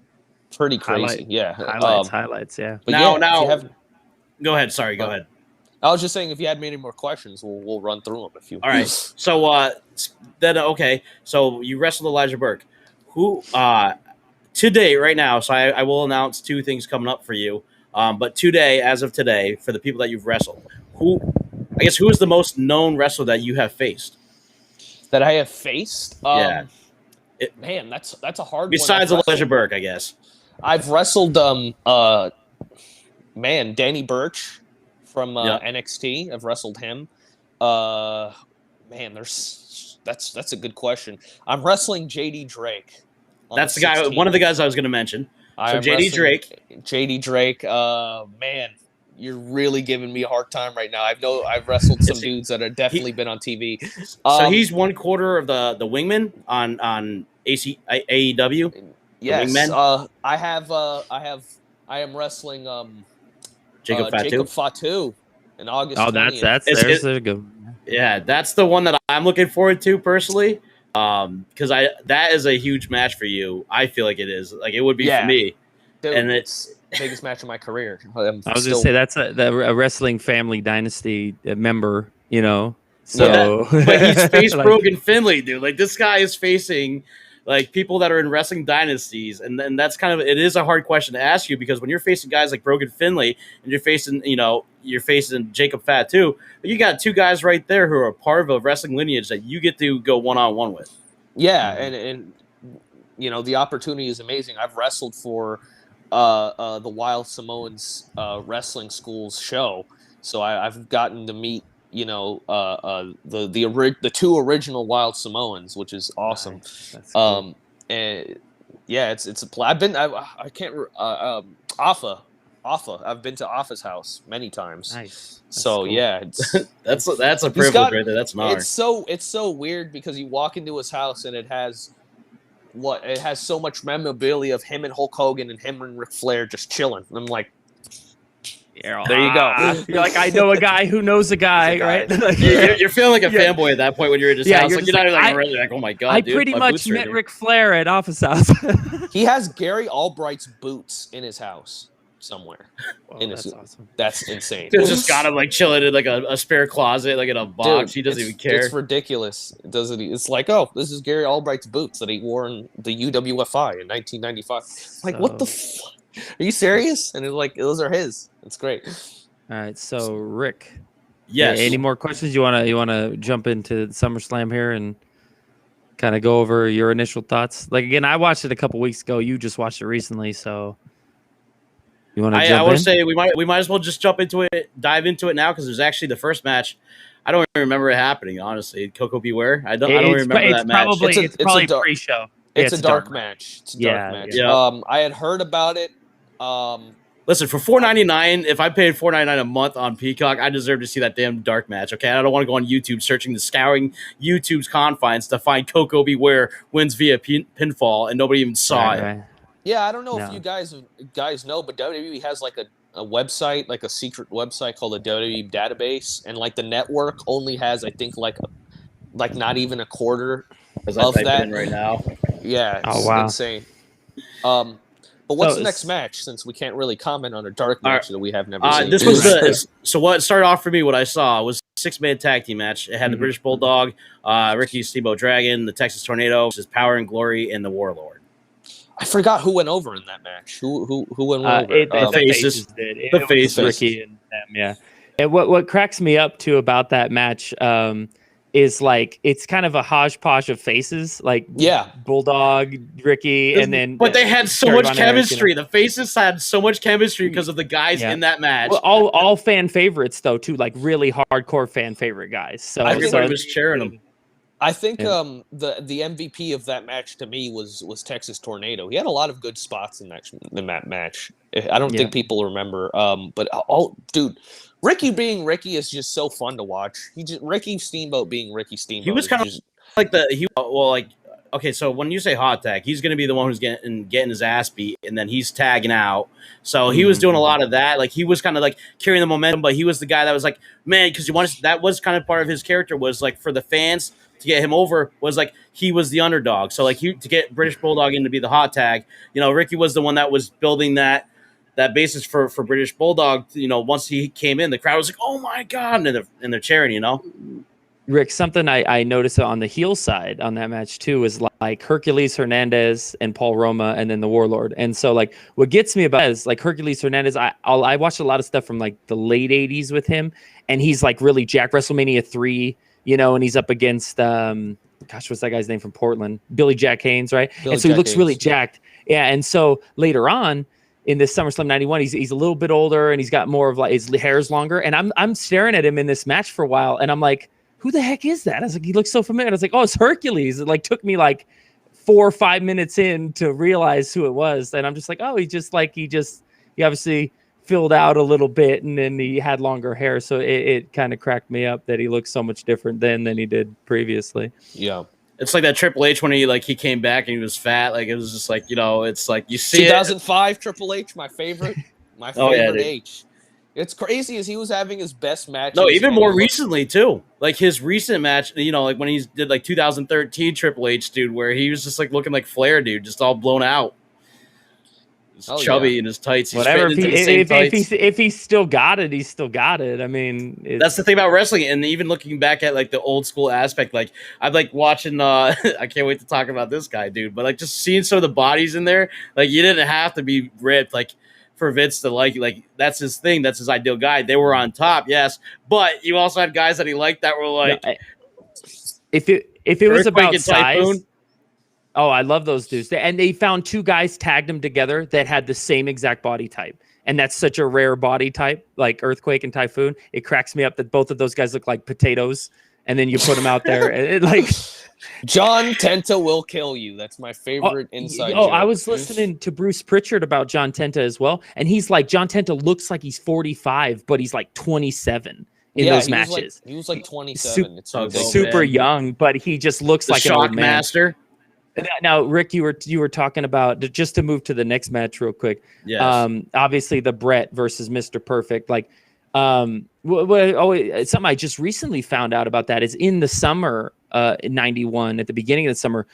pretty crazy. Highlights. Yeah. But now, go ahead. Sorry, go ahead. I was just saying, if you had any more questions, we'll run through them. If you. All right. So then okay. So you wrestled Elijah Burke, who today right now. So I will announce two things coming up for you. But today, as of today, for the people that you've wrestled, who is the most known wrestler that you have faced? That I have faced. Man, that's a hard. Besides Elijah Burke, I guess. I've wrestled Danny Burch from NXT. I've wrestled him. That's a good question. I'm wrestling JD Drake. That's the guy. One of the guys I was going to mention. So JD Drake. Man, you're really giving me a hard time right now. I've wrestled some dudes that have definitely been on TV. So he's 1/4 of the Wingman on AEW. Yes, I am wrestling Jacob Fatu in August. Oh, 20th. There's a good. Yeah, that's the one that I'm looking forward to personally. Because that is a huge match for you. I feel like it is. Like it would be for me. Dude, and it's the biggest match of my career. I was gonna say that's a wrestling family dynasty member. You know, so but he's faced Brogan Finley, dude. Like this guy is facing. Like people that are in wrestling dynasties, and then that's it is a hard question to ask you because when you're facing guys like Brogan Finley and you're facing Jacob Fatu, you got two guys right there who are part of a wrestling lineage that you get to go one-on-one with. Yeah, and the opportunity is amazing. I've wrestled for the Wild Samoans wrestling school's show, so I've gotten to meet the two original Wild Samoans, which is awesome. Nice. That's cool. And yeah, it's a I've been I can't Alpha. I've been to Alpha's house many times. Nice. That's So cool. yeah, it's That's a He's privilege got- right there. That's an honor. it's so weird because you walk into his house and it has so much memorabilia of him and Hulk Hogan and him and Ric Flair just chilling. And I'm like, There you go. You're like, I know a guy who knows a guy, right? Like, You're feeling like a Yeah. fanboy at that point when you're in his Yeah, house. you're Like, just you're not like, like, really like, oh my god, I dude, pretty my much boots are met here. Ric Flair at Office House. he has Gary Albright's boots in his house somewhere. Well, In that's his- awesome. That's insane. Dude's just got him like chilling in like a spare closet, like in a box. Dude, He doesn't even care. It's ridiculous. It's like, oh, this is Gary Albright's boots that he wore in the UWFI in 1995. Like, what the fuck? Are you serious? And it's like, those are his. It's great. All right, so Rick, Yes. any more questions? You wanna jump into SummerSlam here and kind of go over your initial thoughts? Like again, I watched it a couple weeks ago. You just watched it recently, so you want to I jump want in? to say we might as well just jump into it, dive into it now because there's actually the first match. I don't even remember it happening, honestly. Coco Beware. I don't remember that match. It's Probably a pre-show. It's a dark match. It's a dark match. yeah. I had heard about it. Listen, for $4.99, if I paid $4.99 a month on Peacock, I deserve to see that damn dark match. Okay, I don't want to go on YouTube scouring YouTube's confines to find Coco Beware wins via pinfall, and nobody even saw it. Right. Yeah, I don't know if No. you guys know, but WWE has like a website, like a secret website called the WWE database, and like the network only has, I think, like not even a quarter Because I of type that it in right now. Yeah, it's Oh, wow. insane. But what's So the next it's- match? Since we can't really comment on a dark All match right. that we have never seen. This was so what started off for me. What I saw was a 6-man tag team match. It had the Mhm. British Bulldog, Ricky Steamboat Dragon, the Texas Tornado, which is Power and Glory, and the Warlord. I forgot who went over in that match. Who went over? The the faces faces. did. The It was faces. Ricky and them, yeah. And what cracks me up too about that match is like it's kind of a hodgepodge of faces, like Yeah. Bulldog, Ricky, and then But they had so Terry much Von Erich, chemistry. The faces had so much chemistry because of the guys Yeah. in that match. well, all fan favorites though too, like really hardcore fan favorite guys. So Everybody was cheering them. I think Yeah. the MVP of that match to me was Texas Tornado. He had a lot of good spots in that match. I don't Yeah. think people remember. But dude, Ricky being Ricky is just so fun to watch. Ricky Steamboat being Ricky Steamboat. He was kind of like okay, so when you say hot tag, he's going to be the one who's getting his ass beat, and then he's tagging out. So he was doing a lot of that. Like he was kind of like carrying the momentum, but he was the guy that was like, man, because that was kind of part of his character was like for the fans to get him over was like he was the underdog. So like to get British Bulldog in to be the hot tag, Ricky was the one that was building that basis for British Bulldog. Once he came in, the crowd was like, oh my god, and they're cheering. Rick, something I noticed on the heel side on that match too is like Hercules Hernandez and Paul Roma and then the Warlord. And so like what gets me about it is like Hercules Hernandez, I watched a lot of stuff from like the late 80s with him, and he's like really jacked. WrestleMania 3, and he's up against what's that guy's name from Portland? Billy Jack Haynes, right? Billy and so he Jack looks really Haynes. jacked. Yeah, and so later on in this SummerSlam 91, he's a little bit older and he's got more of like his hair's longer. And I'm staring at him in this match for a while, and I'm like, who the heck is that? I was like, he looks so familiar. I was like, oh, it's Hercules. It like took me like 4 or 5 minutes in to realize who it was. And I'm just like, oh, he obviously filled out a little bit and then he had longer hair. So it kind of cracked me up that he looks so much different then than he did previously. Yeah. It's like that Triple H when he came back and he was fat. Like it was just like, it's like you see 2005 Triple H, my favorite. My Oh, yeah, favorite dude. H. It's crazy as he was having his best matches. No, even and more he looked- recently too. Like his recent match, like when he did like 2013 Triple H, dude, where he was just like looking like Flair, dude, just all blown out. He's Oh, chubby yeah. in his tights. He's Whatever. fitting into the same tights. If he's still got it, he's still got it. I mean, That's the thing about wrestling, and even looking back at like the old school aspect, like I'm like watching. I can't wait to talk about this guy, dude. But like just seeing some of the bodies in there, like you didn't have to be ripped, like for Vince to like that's his thing, that's his ideal guy. They were on top, yes, but you also had guys that he liked that were like, if it was Earthquake about and size. Typhoon. Oh, I love those dudes. And they found two guys, tagged them together that had the same exact body type. And that's such a rare body type, like Earthquake and Typhoon. It cracks me up that both of those guys look like potatoes. And then you put them out there, and it, like John Tenta will kill you. That's my favorite inside joke. I was listening to Bruce Pritchard about John Tenta as well, and he's like, John Tenta looks like he's 45, but he's like 27 in those matches. He was like 27. It's super young, but he just looks like an old man. Master. Now, Rick, you were talking about, just to move to the next match real quick. Yes. Obviously the Brett versus Mr. Perfect. Like, something I just recently found out about that is in the summer, in '91, at the beginning of the summer,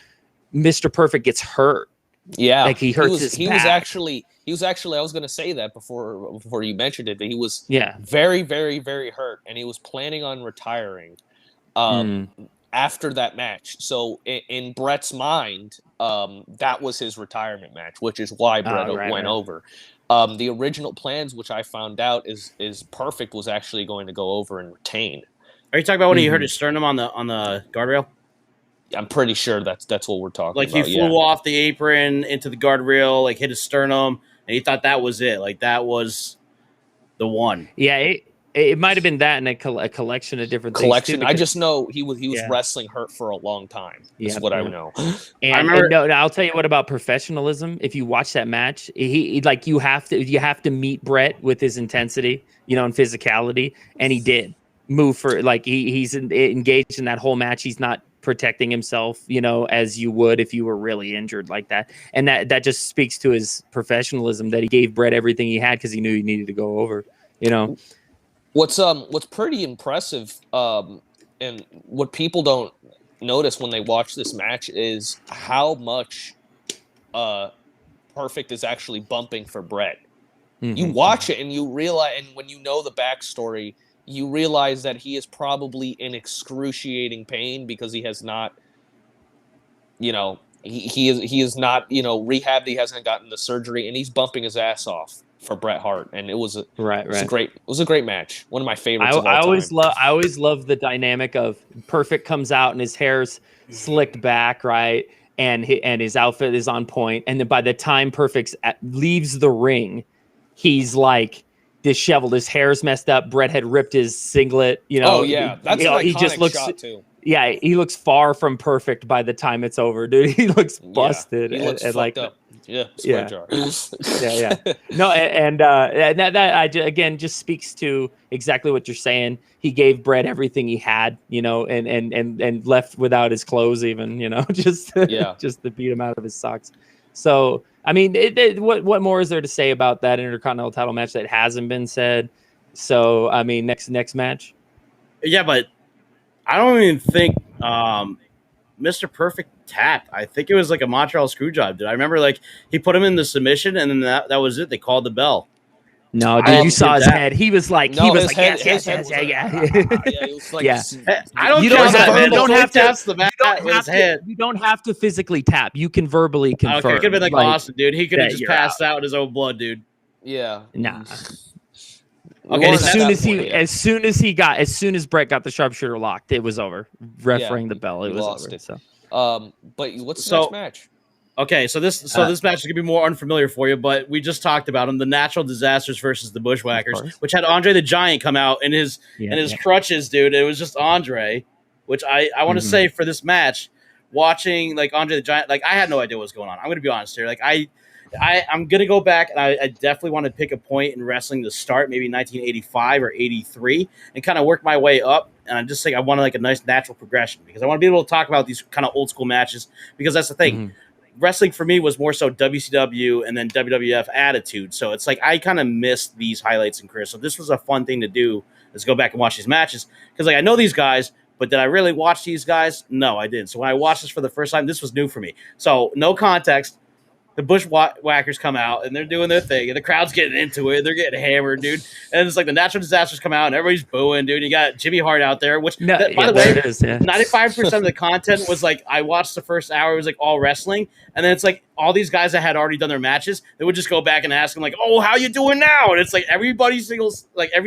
Mr. Perfect gets hurt. Yeah, like he hurts his back. He was actually. I was going to say that before you mentioned it. That he was very, very, very hurt, and he was planning on retiring. After that match. So in Brett's mind, that was his retirement match, which is why Brett went over. The original plans, which I found out is Perfect was actually going to go over and retain. Are you talking about when he hurt his sternum on the guardrail? I'm pretty sure that's what we're talking about. Like he flew off the apron into the guardrail, like hit his sternum, and he thought that was it. Like that was the one. Yeah, it might have been that and a collection of different things. Too, I just know he was wrestling hurt for a long time. That's what I know. And I'll tell you what about professionalism. If you watch that match, he like you have to meet Brett with his intensity, and physicality, and he did move for like he's engaged in that whole match. He's not protecting himself, as you would if you were really injured like that. And that just speaks to his professionalism, that he gave Brett everything he had because he knew he needed to go over. What's pretty impressive, and what people don't notice when they watch this match is how much Perfect is actually bumping for Brett. You watch it and you realize, and when you know the backstory, you realize that he is probably in excruciating pain because he has not, he is not, rehabbed. He hasn't gotten the surgery, and he's bumping his ass off for Bret Hart, and it was a great match. One of my favorites. I always love the dynamic of Perfect comes out and his hair's slicked back, right, and his outfit is on point, and then by the time Perfect leaves the ring, he's like disheveled. His hair's messed up. Bret had ripped his singlet. Oh yeah, that's an iconic shot too. Yeah, he looks far from perfect by the time it's over, dude. He looks busted. He looks fucked up. Yeah. Jar. yeah. No, and that again just speaks to exactly what you're saying. He gave Bret everything he had, and left without his clothes, even, just to beat him out of his socks. So, I mean, what more is there to say about that Intercontinental title match that hasn't been said? So, I mean, next match. Yeah, but I don't even think Mr. Perfect tapped. I think it was like a Montreal screw job, dude. I remember like he put him in the submission, and then that was it. They called the bell. No, dude, you saw his head. He was like, yeah. He was like, I don't. You don't have to tap the back with his head. You don't have to physically tap. You can verbally confirm. Okay, it could have been like Austin, dude. He could have just passed out in his own blood, dude. Yeah. Nah. Okay, as soon as Bret got the sharpshooter locked, it was over. Ref rang the bell. It was over. It. So. But what's the next match? Okay, so this match is gonna be more unfamiliar for you, but we just talked about them: the Natural Disasters versus the Bushwhackers, which had Andre the Giant come out in his crutches, dude. It was just Andre, which I want to say for this match, watching like Andre the Giant, like I had no idea what was going on. I'm gonna be honest here, like I'm gonna go back and I definitely want to pick a point in wrestling to start, maybe 1985 or 83, and kind of work my way up. And I'm just saying I want like a nice natural progression because I want to be able to talk about these kind of old school matches because that's the thing. Wrestling for me was more so WCW and then WWF attitude. So it's like I kind of missed these highlights in career. So this was a fun thing to do, is go back and watch these matches. Because like I know these guys, but did I really watch these guys? No, I didn't. So when I watched this for the first time, this was new for me. So no context. The Bushwhackers come out and they're doing their thing, and the crowd's getting into it. They're getting hammered, dude. And it's like the Natural Disasters come out and everybody's booing, dude. You got Jimmy Hart out there, which, by the way, 95% of the content was like, I watched the first hour, it was like all wrestling. And then it's like all these guys that had already done their matches, they would just go back and ask them like, "Oh, how you doing now?" And it's like every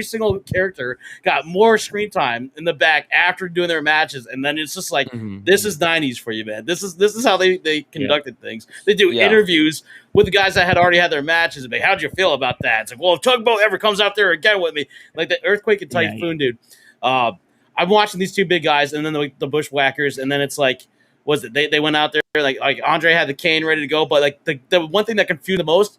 single character got more screen time in the back after doing their matches, and then it's just like, this is '90s for you, man. This is how they conducted things. They do interviews with the guys that had already had their matches. And how'd you feel about that? It's like, well, if Tugboat ever comes out there again with me, like the Earthquake and Typhoon dude. I'm watching these two big guys, and then the Bushwhackers, and then it's like, was it they went out there like Andre had the cane ready to go, but like the one thing that confused the most,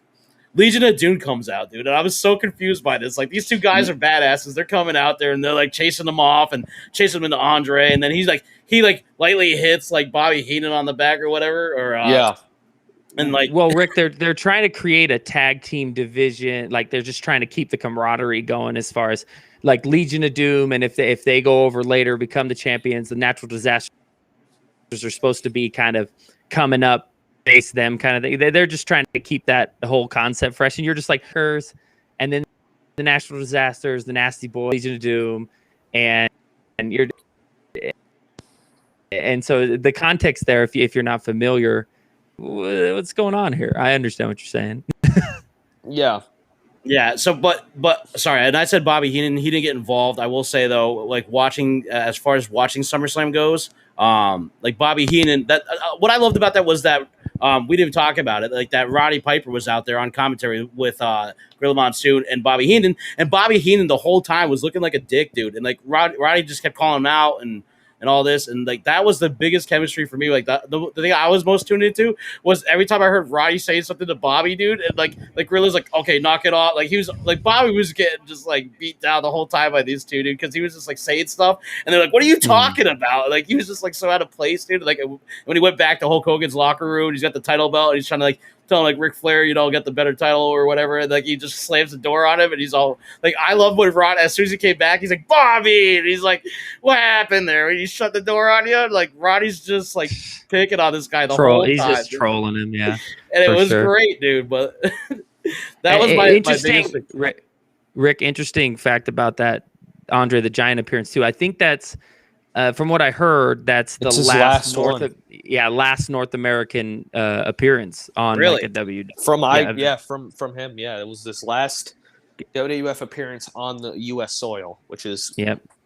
Legion of Doom comes out, dude, and I was so confused by this. Like these two guys are badasses. They're coming out there and they're like chasing them off and chasing them into Andre, and then he lightly hits like Bobby Heenan on the back or whatever, or And like, well, Rick, they're trying to create a tag team division. Like they're just trying to keep the camaraderie going as far as like Legion of Doom, and if they go over later, become the champions, the Natural Disasters are supposed to be kind of coming up, face them kind of thing. They're just trying to keep that whole concept fresh, and you're just like hers, and then the Natural Disasters, the Nasty Boys, Legion of Doom, and you're, and so the context there, if you're not familiar, what's going on here? I understand what you're saying. Yeah. So, but sorry, and I said Bobby Heenan. He didn't get involved. I will say though, like watching as far as watching SummerSlam goes, like Bobby Heenan. That what I loved about that was that we didn't talk about it. Like that Roddy Piper was out there on commentary with Gorilla Monsoon and Bobby Heenan, the whole time was looking like a dick, dude. And like Roddy just kept calling him out and all this, and like that was the biggest chemistry for me. Like the thing I was most tuned into was every time I heard Roddy say something to Bobby, dude, and like Gorilla's like, okay, knock it off. Like he was like Bobby was getting just like beat down the whole time by these two, dude, because he was just like saying stuff, and they're like, what are you talking about? Like he was just like so out of place, dude. Like when he went back to Hulk Hogan's locker room, he's got the title belt, and he's trying to like tell him like Ric Flair, get the better title or whatever, and like he just slams the door on him, and he's all like, I love when Rod, as soon as he came back, he's like, Bobby, and he's like, what happened there? And he shut the door on you, and like Roddy's just like picking on this guy the whole time. He's just trolling him, yeah. And it was great, dude. But that was my interesting. Rick, interesting fact about that Andre the Giant appearance too. I think that's from what I heard, that's the last North American appearance on like a W. From him. Yeah, it was this last WWF appearance on the U.S. soil, which is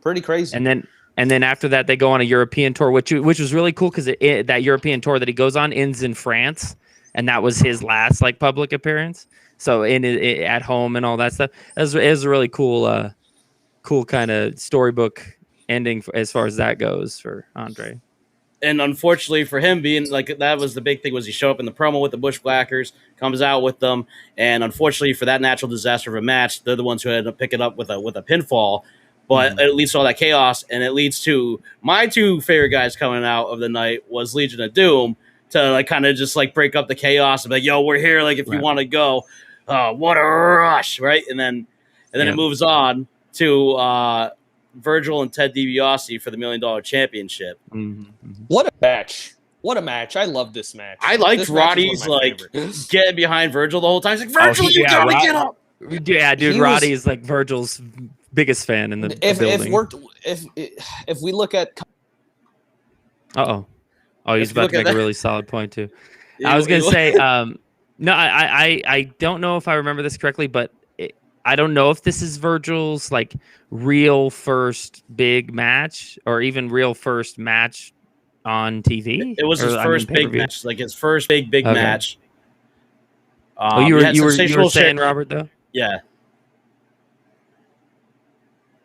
pretty crazy. And then after that, they go on a European tour, which was really cool because that European tour that he goes on ends in France, and that was his last like public appearance. So at home and all that stuff, it was a really cool, cool kind of storybook ending as far as that goes for Andre. And unfortunately for him, being like that was the big thing, was he show up in the promo with the Bushwhackers, comes out with them, and unfortunately for that Natural Disaster of a match, they're the ones who had to pick it up with a pinfall. But it leads to all that chaos, and it leads to my two favorite guys coming out of the night was Legion of Doom to like kind of just like break up the chaos and be like, yo, we're here, like if you want to go, what a rush, right? And then it moves on to Virgil and Ted DiBiase for the $1 Million Championship. What a match! What a match! I love this match. I liked Roddy's like getting behind Virgil the whole time. He's like, Virgil, you gotta get up. Yeah, dude, Roddy is like Virgil's biggest fan in the building. If we look at, he's about to make a really solid point too. I was gonna say, no, I don't know if I remember this correctly, but I don't know if this is Virgil's like real first big match or even real first match on TV. It was his first big match, like his first big match. You were saying, Robert, though? Yeah.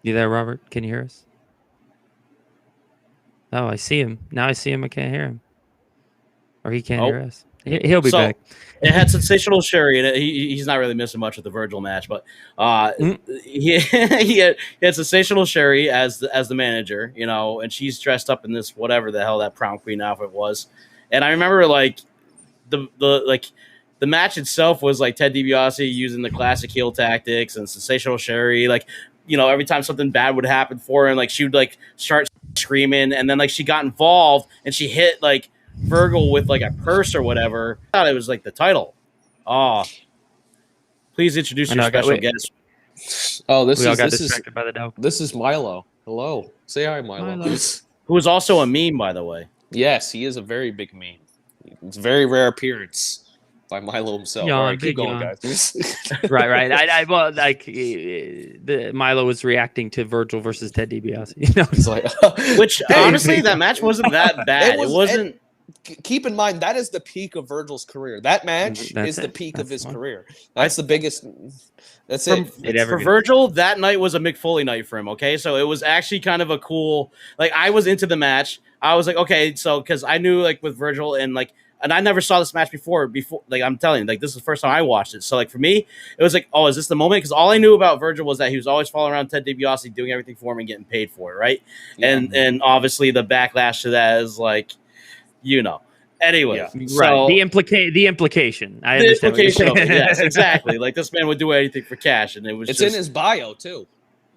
You there, Robert? Can you hear us? Oh, I see him. Now I see him. I can't hear him. Or he can't hear us. He'll be back. It had Sensational Sherry, and he's not really missing much with the Virgil match, but he had Sensational Sherry as the manager, and she's dressed up in this whatever the hell that prom queen outfit was. And I remember like the match itself was like Ted DiBiase using the classic heel tactics, and Sensational Sherry, like, every time something bad would happen for him, like she would like start screaming, and then like she got involved and she hit like Virgil with like a purse or whatever. I thought it was like the title. Please introduce your special guest. Oh, this got distracted by the dog. This is Milo. Hello. Say hi, Milo. Who is also a meme, by the way. Yes, he is a very big meme. It's a very rare appearance. by Milo himself. Yawn, All right, keep big going, yawn. guys. Right. I well, like the Milo was reacting to Virgil versus Ted DiBiase. You know, It's like, Which Hey, honestly, that match wasn't that bad. It wasn't. Keep in mind that is the peak of Virgil's career. That match That's is the it. peak That's of his the one. career. That's the biggest. That's it. For Virgil, that night was a Mick Foley night for him. Okay, so it was actually kind of a cool. Like I was into the match. I was like, okay, so because I knew like with Virgil and I never saw this match before. Like I'm telling you, like this is the first time I watched it. So like for me, it was like, oh, is this the moment? Because all I knew about Virgil was that he was always following around Ted DiBiase, doing everything for him and getting paid for it, right? Yeah. And obviously the backlash to that is like, Anyway, right. so The implication. I the understand. implication of What you're it, saying. yes, exactly. Like this man would do anything for cash, and it was It's just, in his bio too.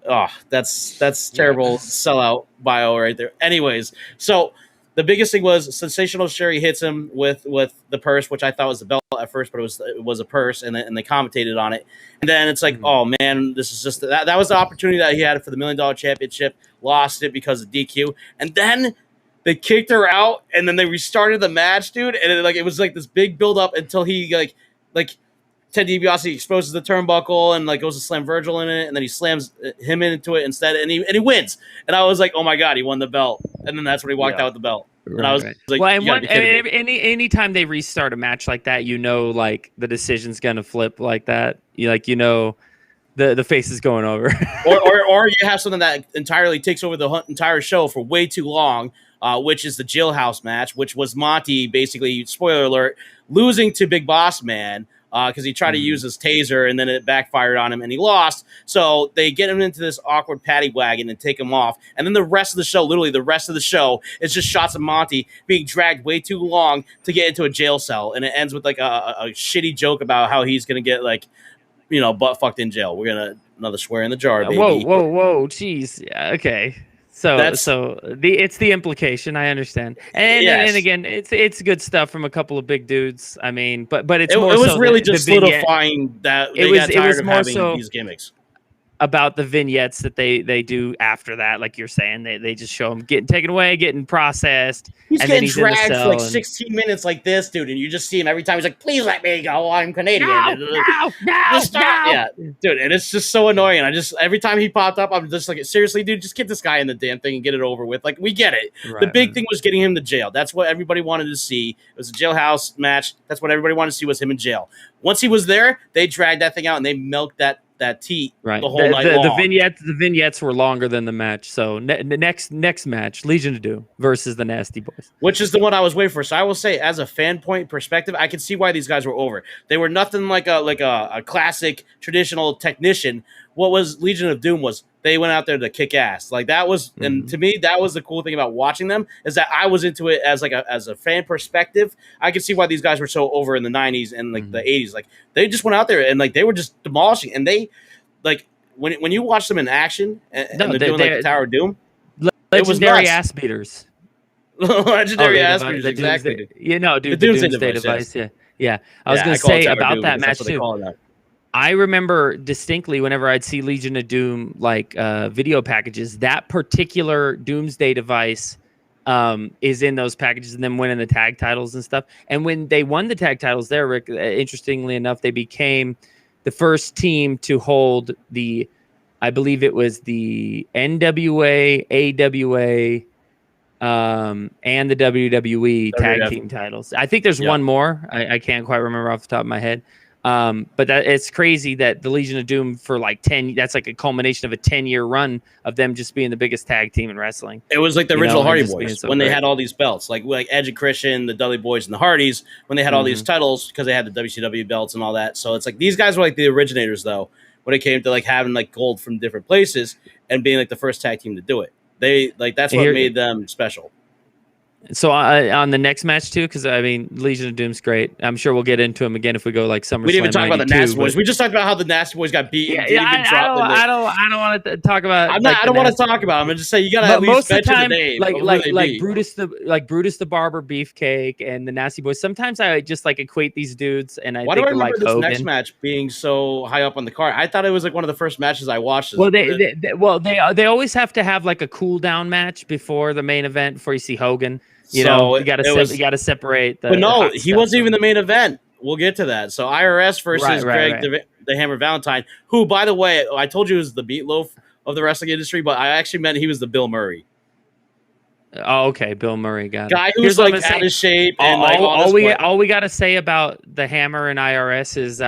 oh, that's terrible sellout bio right there. Anyways, so the biggest thing was Sensational Sherry hits him with the purse, which I thought was the belt at first, but it was a purse, and they commentated on it. And then it's like, oh man, this is just that was the opportunity that he had for the $1 Million Championship. Lost it because of DQ, and then they kicked her out, and then they restarted the match, dude. And it was like this big build up until he like Ted DiBiase exposes the turnbuckle and like goes to slam Virgil in it, and then he slams him into it instead, and he wins. And I was like, oh my god, he won the belt. And then that's when he walked out with the belt. And I was like, well, and anytime they restart a match like that, like the decision's gonna flip like that. The face is going over. or you have something that entirely takes over the entire show for way too long, which is the jailhouse match, which was Monty basically, spoiler alert, losing to Big Boss Man because he tried to use his taser and then it backfired on him and he lost. So they get him into this awkward paddy wagon and take him off. And then the rest of the show, literally the rest of the show, is just shots of Monty being dragged way too long to get into a jail cell. And it ends with like a shitty joke about how he's going to get like, butt fucked in jail. We're gonna another swear in the jar, baby. Whoa, jeez. Yeah, okay. So it's the implication. I understand, and again, it's good stuff from a couple of big dudes. I mean, but it was really just solidifying that they got tired of having these gimmicks. About the vignettes that they do after that, like you're saying, they just show him getting taken away, getting processed. He's getting dragged for like 16 minutes like this, dude, and you just see him every time. He's like, "Please let me go. I'm Canadian." No. Yeah, dude, and it's just so annoying. Every time he popped up, I'm just like, seriously, dude, just get this guy in the damn thing and get it over with. Like, we get it. Right, the big thing was getting him to jail. That's what everybody wanted to see. It was a jailhouse match. That's what everybody wanted to see was him in jail. Once he was there, they dragged that thing out and they milked that teat the whole night long. The vignettes were longer than the match. So next match, Legion of Doom versus the Nasty Boys, which is the one I was waiting for. So I will say, as a fan point perspective, I can see why these guys were over. They were nothing like a classic traditional technician. What was Legion of Doom was they went out there to kick ass. Like that was, and to me, that was the cool thing about watching them is that I was into it as as a fan perspective. I could see why these guys were so over in the 90s and like the 80s. Like they just went out there and like they were just demolishing. And they like when you watch them in action and they're doing like the Tower of Doom, legendary ass beaters. Legendary ass beaters, exactly. The Doomsday Device. Yeah. I was going to say about that match too. I remember distinctly whenever I'd see Legion of Doom like video packages, that particular Doomsday Device is in those packages and then winning the tag titles and stuff. And when they won the tag titles there, Rick, interestingly enough, they became the first team to hold I believe it was the NWA, AWA, and the WWE tag team titles. I think there's one more. I can't quite remember off the top of my head. But it's crazy that the Legion of Doom for like 10, that's like a culmination of a 10-year run of them just being the biggest tag team in wrestling. It was like the original Hardy Boys when they had all these belts, like Edge and Christian, the Dudley Boys and the Hardys, when they had all these titles because they had the WCW belts and all that. So it's like these guys were like the originators though, when it came to like having like gold from different places and being like the first tag team to do it. They like, that's what made them special. So on the next match too, because I mean Legion of Doom's great. I'm sure we'll get into him again if we go like SummerSlam. We didn't even talk about the Nasty Boys. We just talked about how the Nasty Boys got beaten. I don't want to talk about. I don't want to talk about them. I'm just saying you gotta at least mention the name. Like Brutus the Barber Beefcake and the Nasty Boys. Sometimes I just like equate these dudes, and why do I remember this next match being so high up on the card? I thought it was like one of the first matches I watched. Well, they always have to have like a cool down match before the main event before you see Hogan. You got to separate. But no, he wasn't even the main event. we'll get to that. So IRS versus Greg the Hammer Valentine, who, by the way, I told you was the meatloaf of the wrestling industry, but I actually meant he was the Bill Murray. Oh, okay, Bill Murray, got guy it. who's like out of shape and all we got to say about the Hammer and IRS is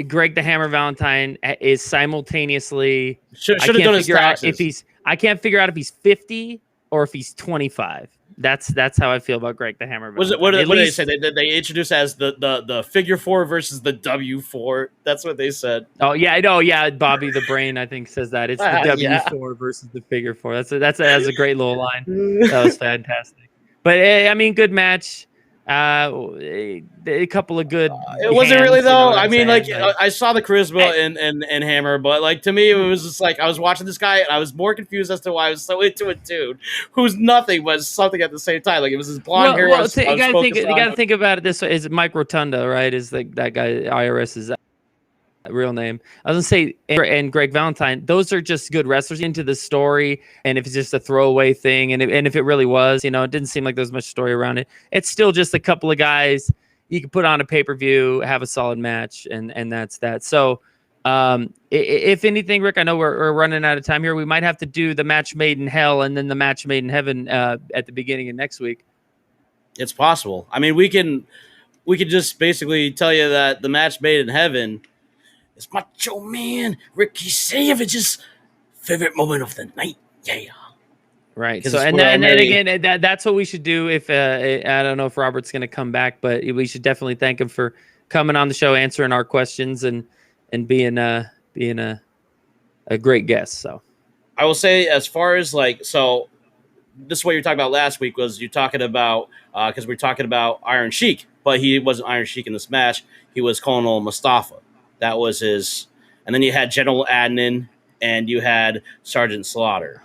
Greg the Hammer Valentine is simultaneously should have done his taxes. I can't figure out if he's 50 or if he's 25. That's how I feel about Greg the Hammer Valentine. What did they say? They introduced as the figure 4 versus the W4. That's what they said. Oh yeah, I know. Yeah, Bobby the Brain I think says that it's the W4 versus the figure 4. That's a great little line. That was fantastic. But I mean, good match. A couple of good. It wasn't really though. I mean, like I saw the charisma and Hammer, but like to me, it was just like I was watching this guy and I was more confused as to why I was so into a dude who's nothing but something at the same time. Like it was his blonde hair. You gotta think about it this way: is Mike Rotunda, right? Is like that guy IRS's real name? I was gonna say, and Greg Valentine. Those are just good wrestlers into the story. And if it's just a throwaway thing, and if it really was, it didn't seem like there was much story around it. It's still just a couple of guys you can put on a pay-per-view, have a solid match, and that's that. So, if anything, Rick, I know we're running out of time here. We might have to do the match made in hell and then the match made in heaven at the beginning of next week. It's possible. I mean, we can just basically tell you that the match made in heaven. It's Macho Man Ricky Savage's favorite moment of the night. Yeah. Right. So and then again, that's what we should do. If I don't know if Robert's going to come back, but we should definitely thank him for coming on the show, answering our questions, and being a great guest. So I will say, as far as this is what you were talking about last week. Was you talking about because we were talking about Iron Sheik, but he wasn't Iron Sheik in this match. He was Colonel Mustafa. That was his, and then you had General Adnan and you had Sergeant Slaughter.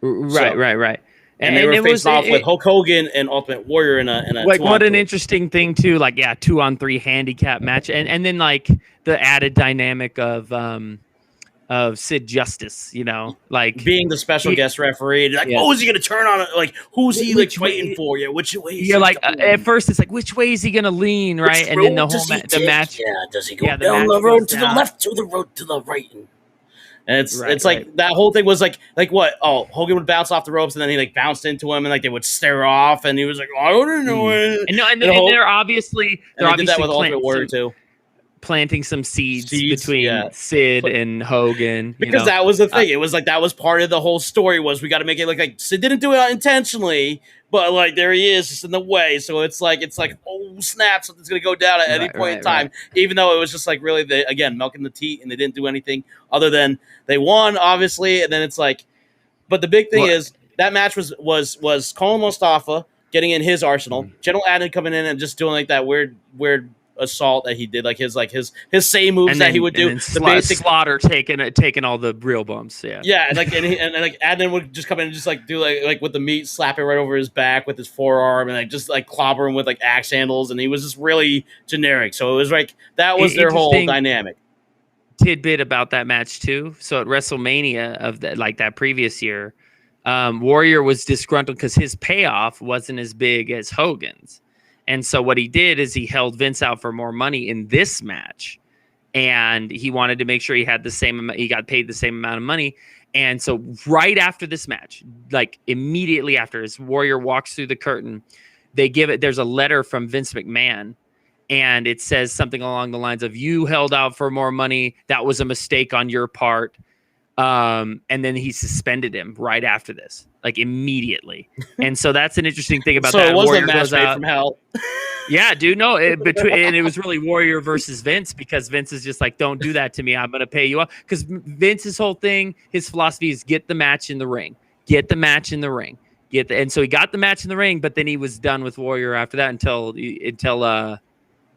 Right. And they were facing off with Hulk Hogan and Ultimate Warrior in a like what an interesting thing too. Like 2-on-3 handicap match, and then like the added dynamic of Sid Justice, like being the special guest referee. Like, oh, is he going to turn on it? Like, who's he fighting for? Yeah, which way? You're like at first it's like, which way is he going to lean, right? And then the whole the match. Yeah, does he go down the road to the left or the road to the right? And it's like that whole thing was like what? Oh, Hogan would bounce off the ropes and then he bounced into him and they would stare off and he was like, I don't know. And they're obviously did that with Ultimate Warrior too. Planting some seeds between Sid and Hogan. Because that was the thing. It was like that was part of the whole story was we got to make it look like Sid didn't do it intentionally, but there he is just in the way. So it's like oh snap, something's gonna go down at any point in time. Even though it was just really milking the teat and they didn't do anything other than they won, obviously, and then it's but the big thing is that match was Colin Mustafa getting in his arsenal, General Adnan coming in and just doing that weird assault that he did, his same moves that he would do. The basic Slaughter taking all the real bumps. Yeah, and Adnan would just come in and just do with the meat, slap it right over his back with his forearm, and just clobber him with axe handles, and he was just really generic. So it was that was their whole dynamic. Tidbit about that match too. So at WrestleMania of that previous year, Warrior was disgruntled because his payoff wasn't as big as Hogan's. And so what he did is he held Vince out for more money in this match, and he wanted to make sure he had the same amount. He got paid the same amount of money. And so right after this match, immediately after, as Warrior walks through the curtain, there's a letter from Vince McMahon, and it says something along the lines of, "You held out for more money. That was a mistake on your part." And then he suspended him right after this, immediately. And so that's an interesting thing about that. So it wasn't a match made from hell. Yeah, dude. No, and it was really Warrior versus Vince, because Vince is just don't do that to me. I'm going to pay you up. Because Vince's whole thing, his philosophy is get the match in the ring. Get the match in the ring. And so he got the match in the ring, but then he was done with Warrior after that until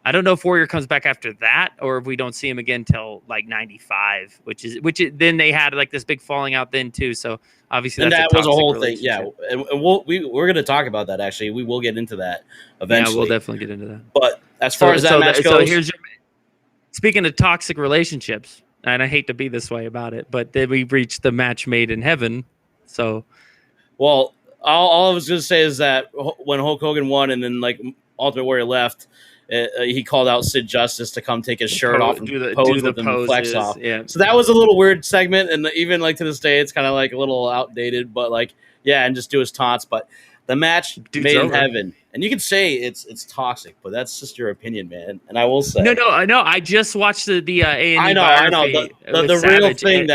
I don't know if Warrior comes back after that or if we don't see him again till 95, which then they had this big falling out then too. So obviously that was a whole thing. Yeah. And we're going to talk about that. Actually, we will get into that eventually. Yeah, we'll definitely get into that. But as far as that match goes, so speaking of toxic relationships, and I hate to be this way about it, but then we reached the match made in heaven. So, well, all I was going to say is that when Hulk Hogan won and then Ultimate Warrior left, he called out Sid Justice to come take his shirt off and do the pose with him and flex poses. off. Yeah. So that was a little weird segment, and even like to this day, it's kind of like a little outdated. But like, yeah, and just do his taunts. But the match Dude's made in over. heaven, and you can say it's toxic, but that's just your opinion, man. And I will say, No. I just watched the A&E I know. biography The with real Savage, thing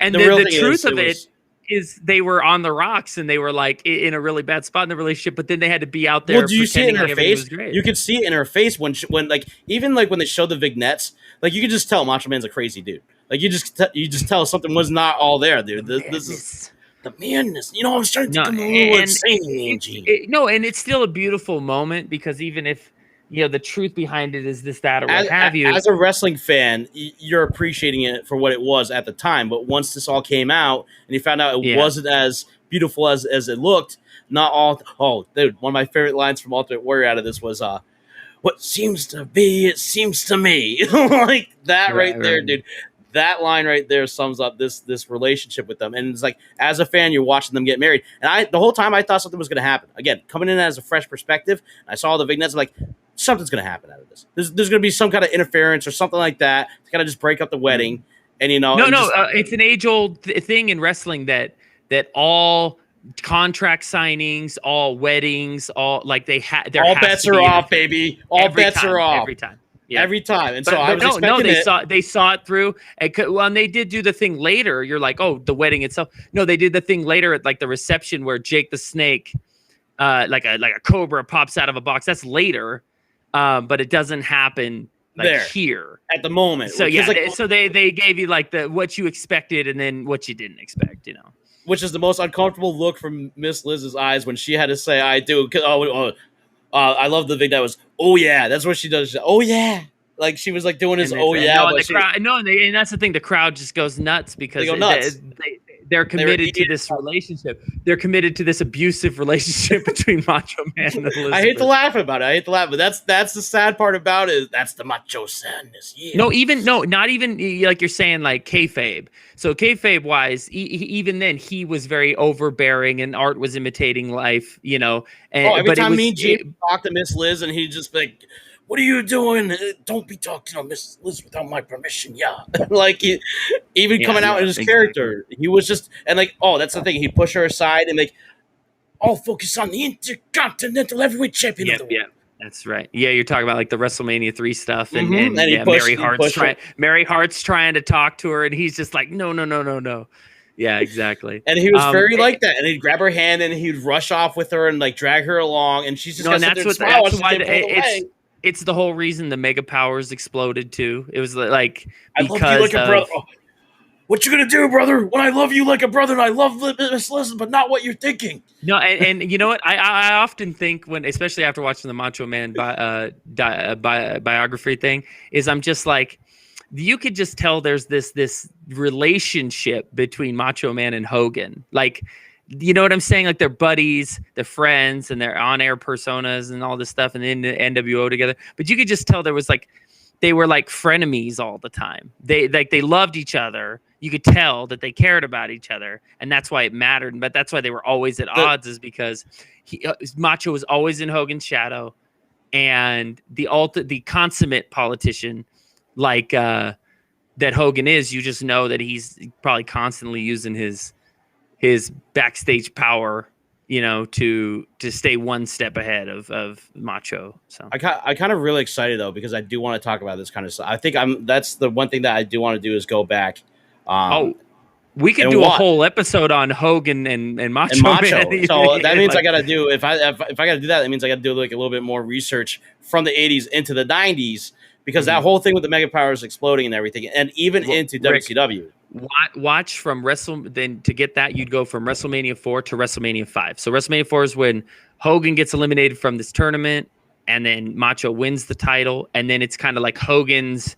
and the real the thing truth of was- it is they were on the rocks and they were like in a really bad spot in the relationship, but then they had to be out there. Well, do you see it in her everything face? was great. You could see it in her face when like even like when they showed the vignettes, like you could just tell Macho Man's a crazy dude. Like you just tell something was not all there, dude. This is the madness. You know, I'm starting to become a little insane, Angie. No, and it's still a beautiful moment because even if the truth behind it is this, that, or what have you. As a wrestling fan, you're appreciating it for what it was at the time. But once this all came out and you found out it wasn't as beautiful as it looked, not all. Oh, dude, one of my favorite lines from Ultimate Warrior out of this was, "What seems to be, it seems to me." Like that right there, dude. That line right there sums up this relationship with them. And it's like, as a fan, you're watching them get married. And the whole time I thought something was going to happen. Again, coming in as a fresh perspective, I saw the vignettes. I'm like, something's going to happen out of this. There's going to be some kind of interference or something like that. It's going to just break up the wedding. And, it's an age-old thing in wrestling that all contract signings, all weddings, all like all bets are off, baby. All bets are off. Every time. Yeah. Every time. And so I was expecting they saw it through. And they did do the thing later. You're like, oh, the wedding itself. No, they did the thing later at like the reception where Jake the Snake, like a cobra pops out of a box. That's later, but it doesn't happen here at the moment. So so they gave you like what you expected and then what you didn't expect. Which is the most uncomfortable look from Miss Liz's eyes when she had to say, "I do." I love the thing that was, "Oh yeah," that's what she does. She, "Oh yeah," like she was like doing his, "Oh yeah." And that's the thing. The crowd just goes nuts because they're committed to this relationship. They're committed to this abusive relationship between Macho Man and Elizabeth. I hate to laugh about it. But that's the sad part about it. That's the macho sadness. Yeah. Not even like you're saying like kayfabe. So kayfabe wise, even then he was very overbearing and Art was imitating life. And every time me and Jim talk to Miss Liz and he just like, "What are you doing? Don't be talking to Miss Liz without my permission." Yeah. Like coming out in his character, he was just, and like, that's the thing. He'd push her aside and like, "I'll focus on the Intercontinental Heavyweight Champion of the world." Yeah, that's right. Yeah, you're talking about like the WrestleMania 3 stuff and Mary Hart's trying to talk to her and he's just like, no. Yeah, exactly. And he was very like that. And he'd grab her hand and he'd rush off with her and like drag her along. And she's just that's why it's the whole reason the Mega Powers exploded too. It was like I love you like a brother. Oh, what you gonna do, brother? When I love you like a brother, and I love Miss Liz, but not what you're thinking. No, and you know what? I often think especially after watching the Macho Man biography thing, is I'm just like, you could just tell there's this relationship between Macho Man and Hogan, like. You know what I'm saying? Like they're buddies, they're friends, and they're on-air personas and all this stuff, and then the NWO together. But you could just tell there was like they were like frenemies all the time. They loved each other. You could tell that they cared about each other, and that's why it mattered. But that's why they were always at odds, is because Macho was always in Hogan's shadow, and the consummate politician like that Hogan is. You just know that he's probably constantly using his backstage power, to stay one step ahead of Macho. So I kind of really excited though, because I do want to talk about this kind of stuff. I think that's the one thing that I do want to do is go back. We could do a whole episode on Hogan and Macho. Man. So that means I got to do, if I got to do that means I got to do like a little bit more research from the 80s into the 90s, because that whole thing with the Mega Powers exploding and everything, and even into WCW. Watch from then to get that, you'd go from WrestleMania 4 to WrestleMania 5. So WrestleMania 4 is when Hogan gets eliminated from this tournament, and then Macho wins the title, and then it's kind of like Hogan's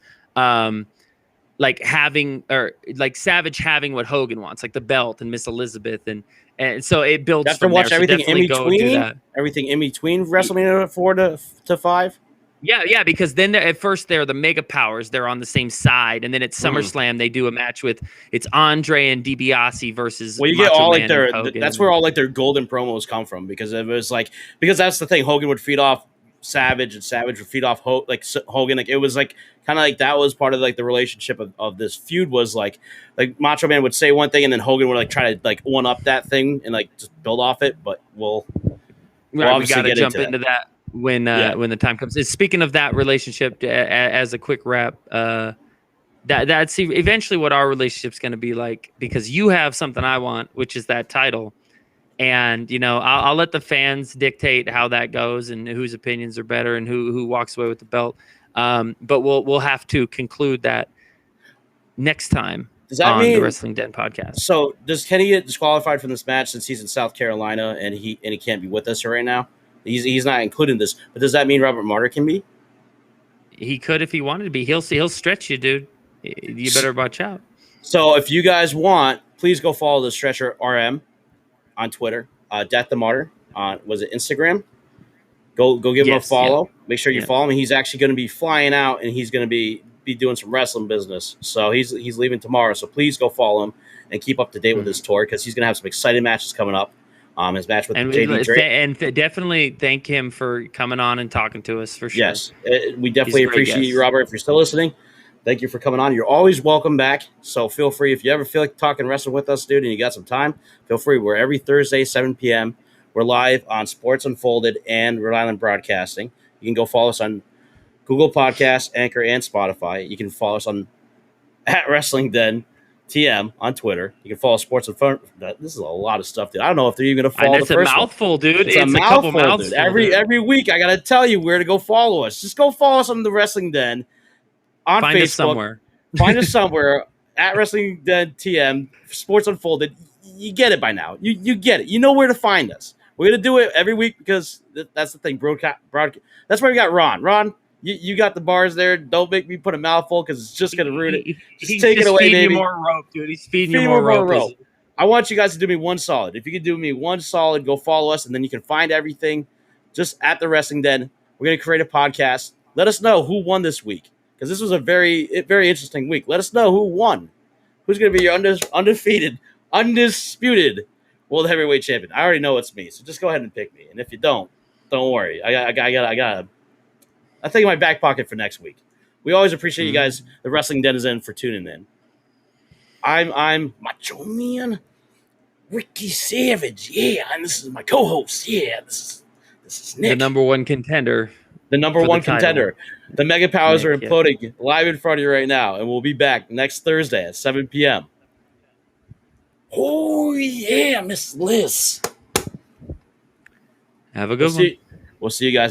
like having, or like Savage having what Hogan wants, like the belt and Miss Elizabeth, and so it builds. You have to watch everything in between. Everything in between WrestleMania 4 to 5. Yeah, because then at first they're the Mega Powers. They're on the same side, and then at SummerSlam they do a match with it's Andre and DiBiase versus. Well, you get all like their. That's where all like their golden promos come from, because it was like, because that's the thing. Hogan would feed off Savage, and Savage would feed off Hogan. Like it was like kind of like that was part of like the relationship of this feud was like Macho Man would say one thing and then Hogan would like try to like one up that thing and like just build off it. But we'll We obviously got to get jump into into that when the time comes. Speaking of that relationship, as a quick wrap, that's eventually what our relationship's going to be like, because you have something I want, which is that title. And, you know, I'll let the fans dictate how that goes and whose opinions are better and who walks away with the belt. But we'll have to conclude that next time Does that on mean the Wrestling Den podcast. So does Kenny get disqualified from this match since he's in South Carolina and he can't be with us right now? He's not included in this. But does that mean Robert Martyr can be? He could if he wanted to be. He'll stretch you, dude. You better watch out. So if you guys want, please go follow the Stretcher RM on Twitter. Death the Martyr on was it Instagram? Go give him a follow. Yeah. Make sure you follow him. He's actually going to be flying out and he's going to be doing some wrestling business. So he's leaving tomorrow. So please go follow him and keep up to date with his tour because he's going to have some exciting matches coming up. His match with JD Drake. And definitely thank him for coming on and talking to us for sure. Yes, we definitely appreciate you, Robert. If you're still listening, thank you for coming on. You're always welcome back. So feel free, if you ever feel like talking wrestling with us, dude, and you got some time, feel free. We're every Thursday, 7 p.m. We're live on Sports Unfolded and Rhode Island Broadcasting. You can go follow us on Google Podcasts, Anchor, and Spotify. You can follow us on @WrestlingDen TM on Twitter. You can follow Sports Unfolded. This is a lot of stuff, dude. I don't know if they're even going to follow the first one. It's a mouthful, dude. It's a couple mouthful, mouthfuls. Dude. Every week, I got to tell you where to go follow us. Just go follow us on the Wrestling Den on Find Facebook. us somewhere. Find us somewhere @Wrestling Den TM, Sports Unfolded. You get it by now. You get it. You know where to find us. We're going to do it every week because that's the thing. Broadcast. That's why we got Ron. Ron, you got the bars there. Don't make me put a mouthful because it's just going to ruin it. He's take it away, feeding baby. You more rope, dude. He's feeding you more rope. I want you guys to do me one solid. If you could do me one solid, go follow us, and then you can find everything just at the Wrestling Den. We're going to create a podcast. Let us know who won this week because this was a very interesting week. Let us know who won. Who's going to be your undefeated, undisputed World Heavyweight Champion? I already know it's me, so just go ahead and pick me. And if you don't worry. I got I think in my back pocket for next week. We always appreciate you guys, the Wrestling Denizen, for tuning in. I'm Macho Man, Ricky Savage, yeah, and this is my co-host, yeah. This is Nick, the number one contender. The number one contender. The Mega Powers are imploding live in front of you right now, and we'll be back next Thursday at 7 p.m. Oh yeah, Miss Liz. Have a good one. We'll see you guys.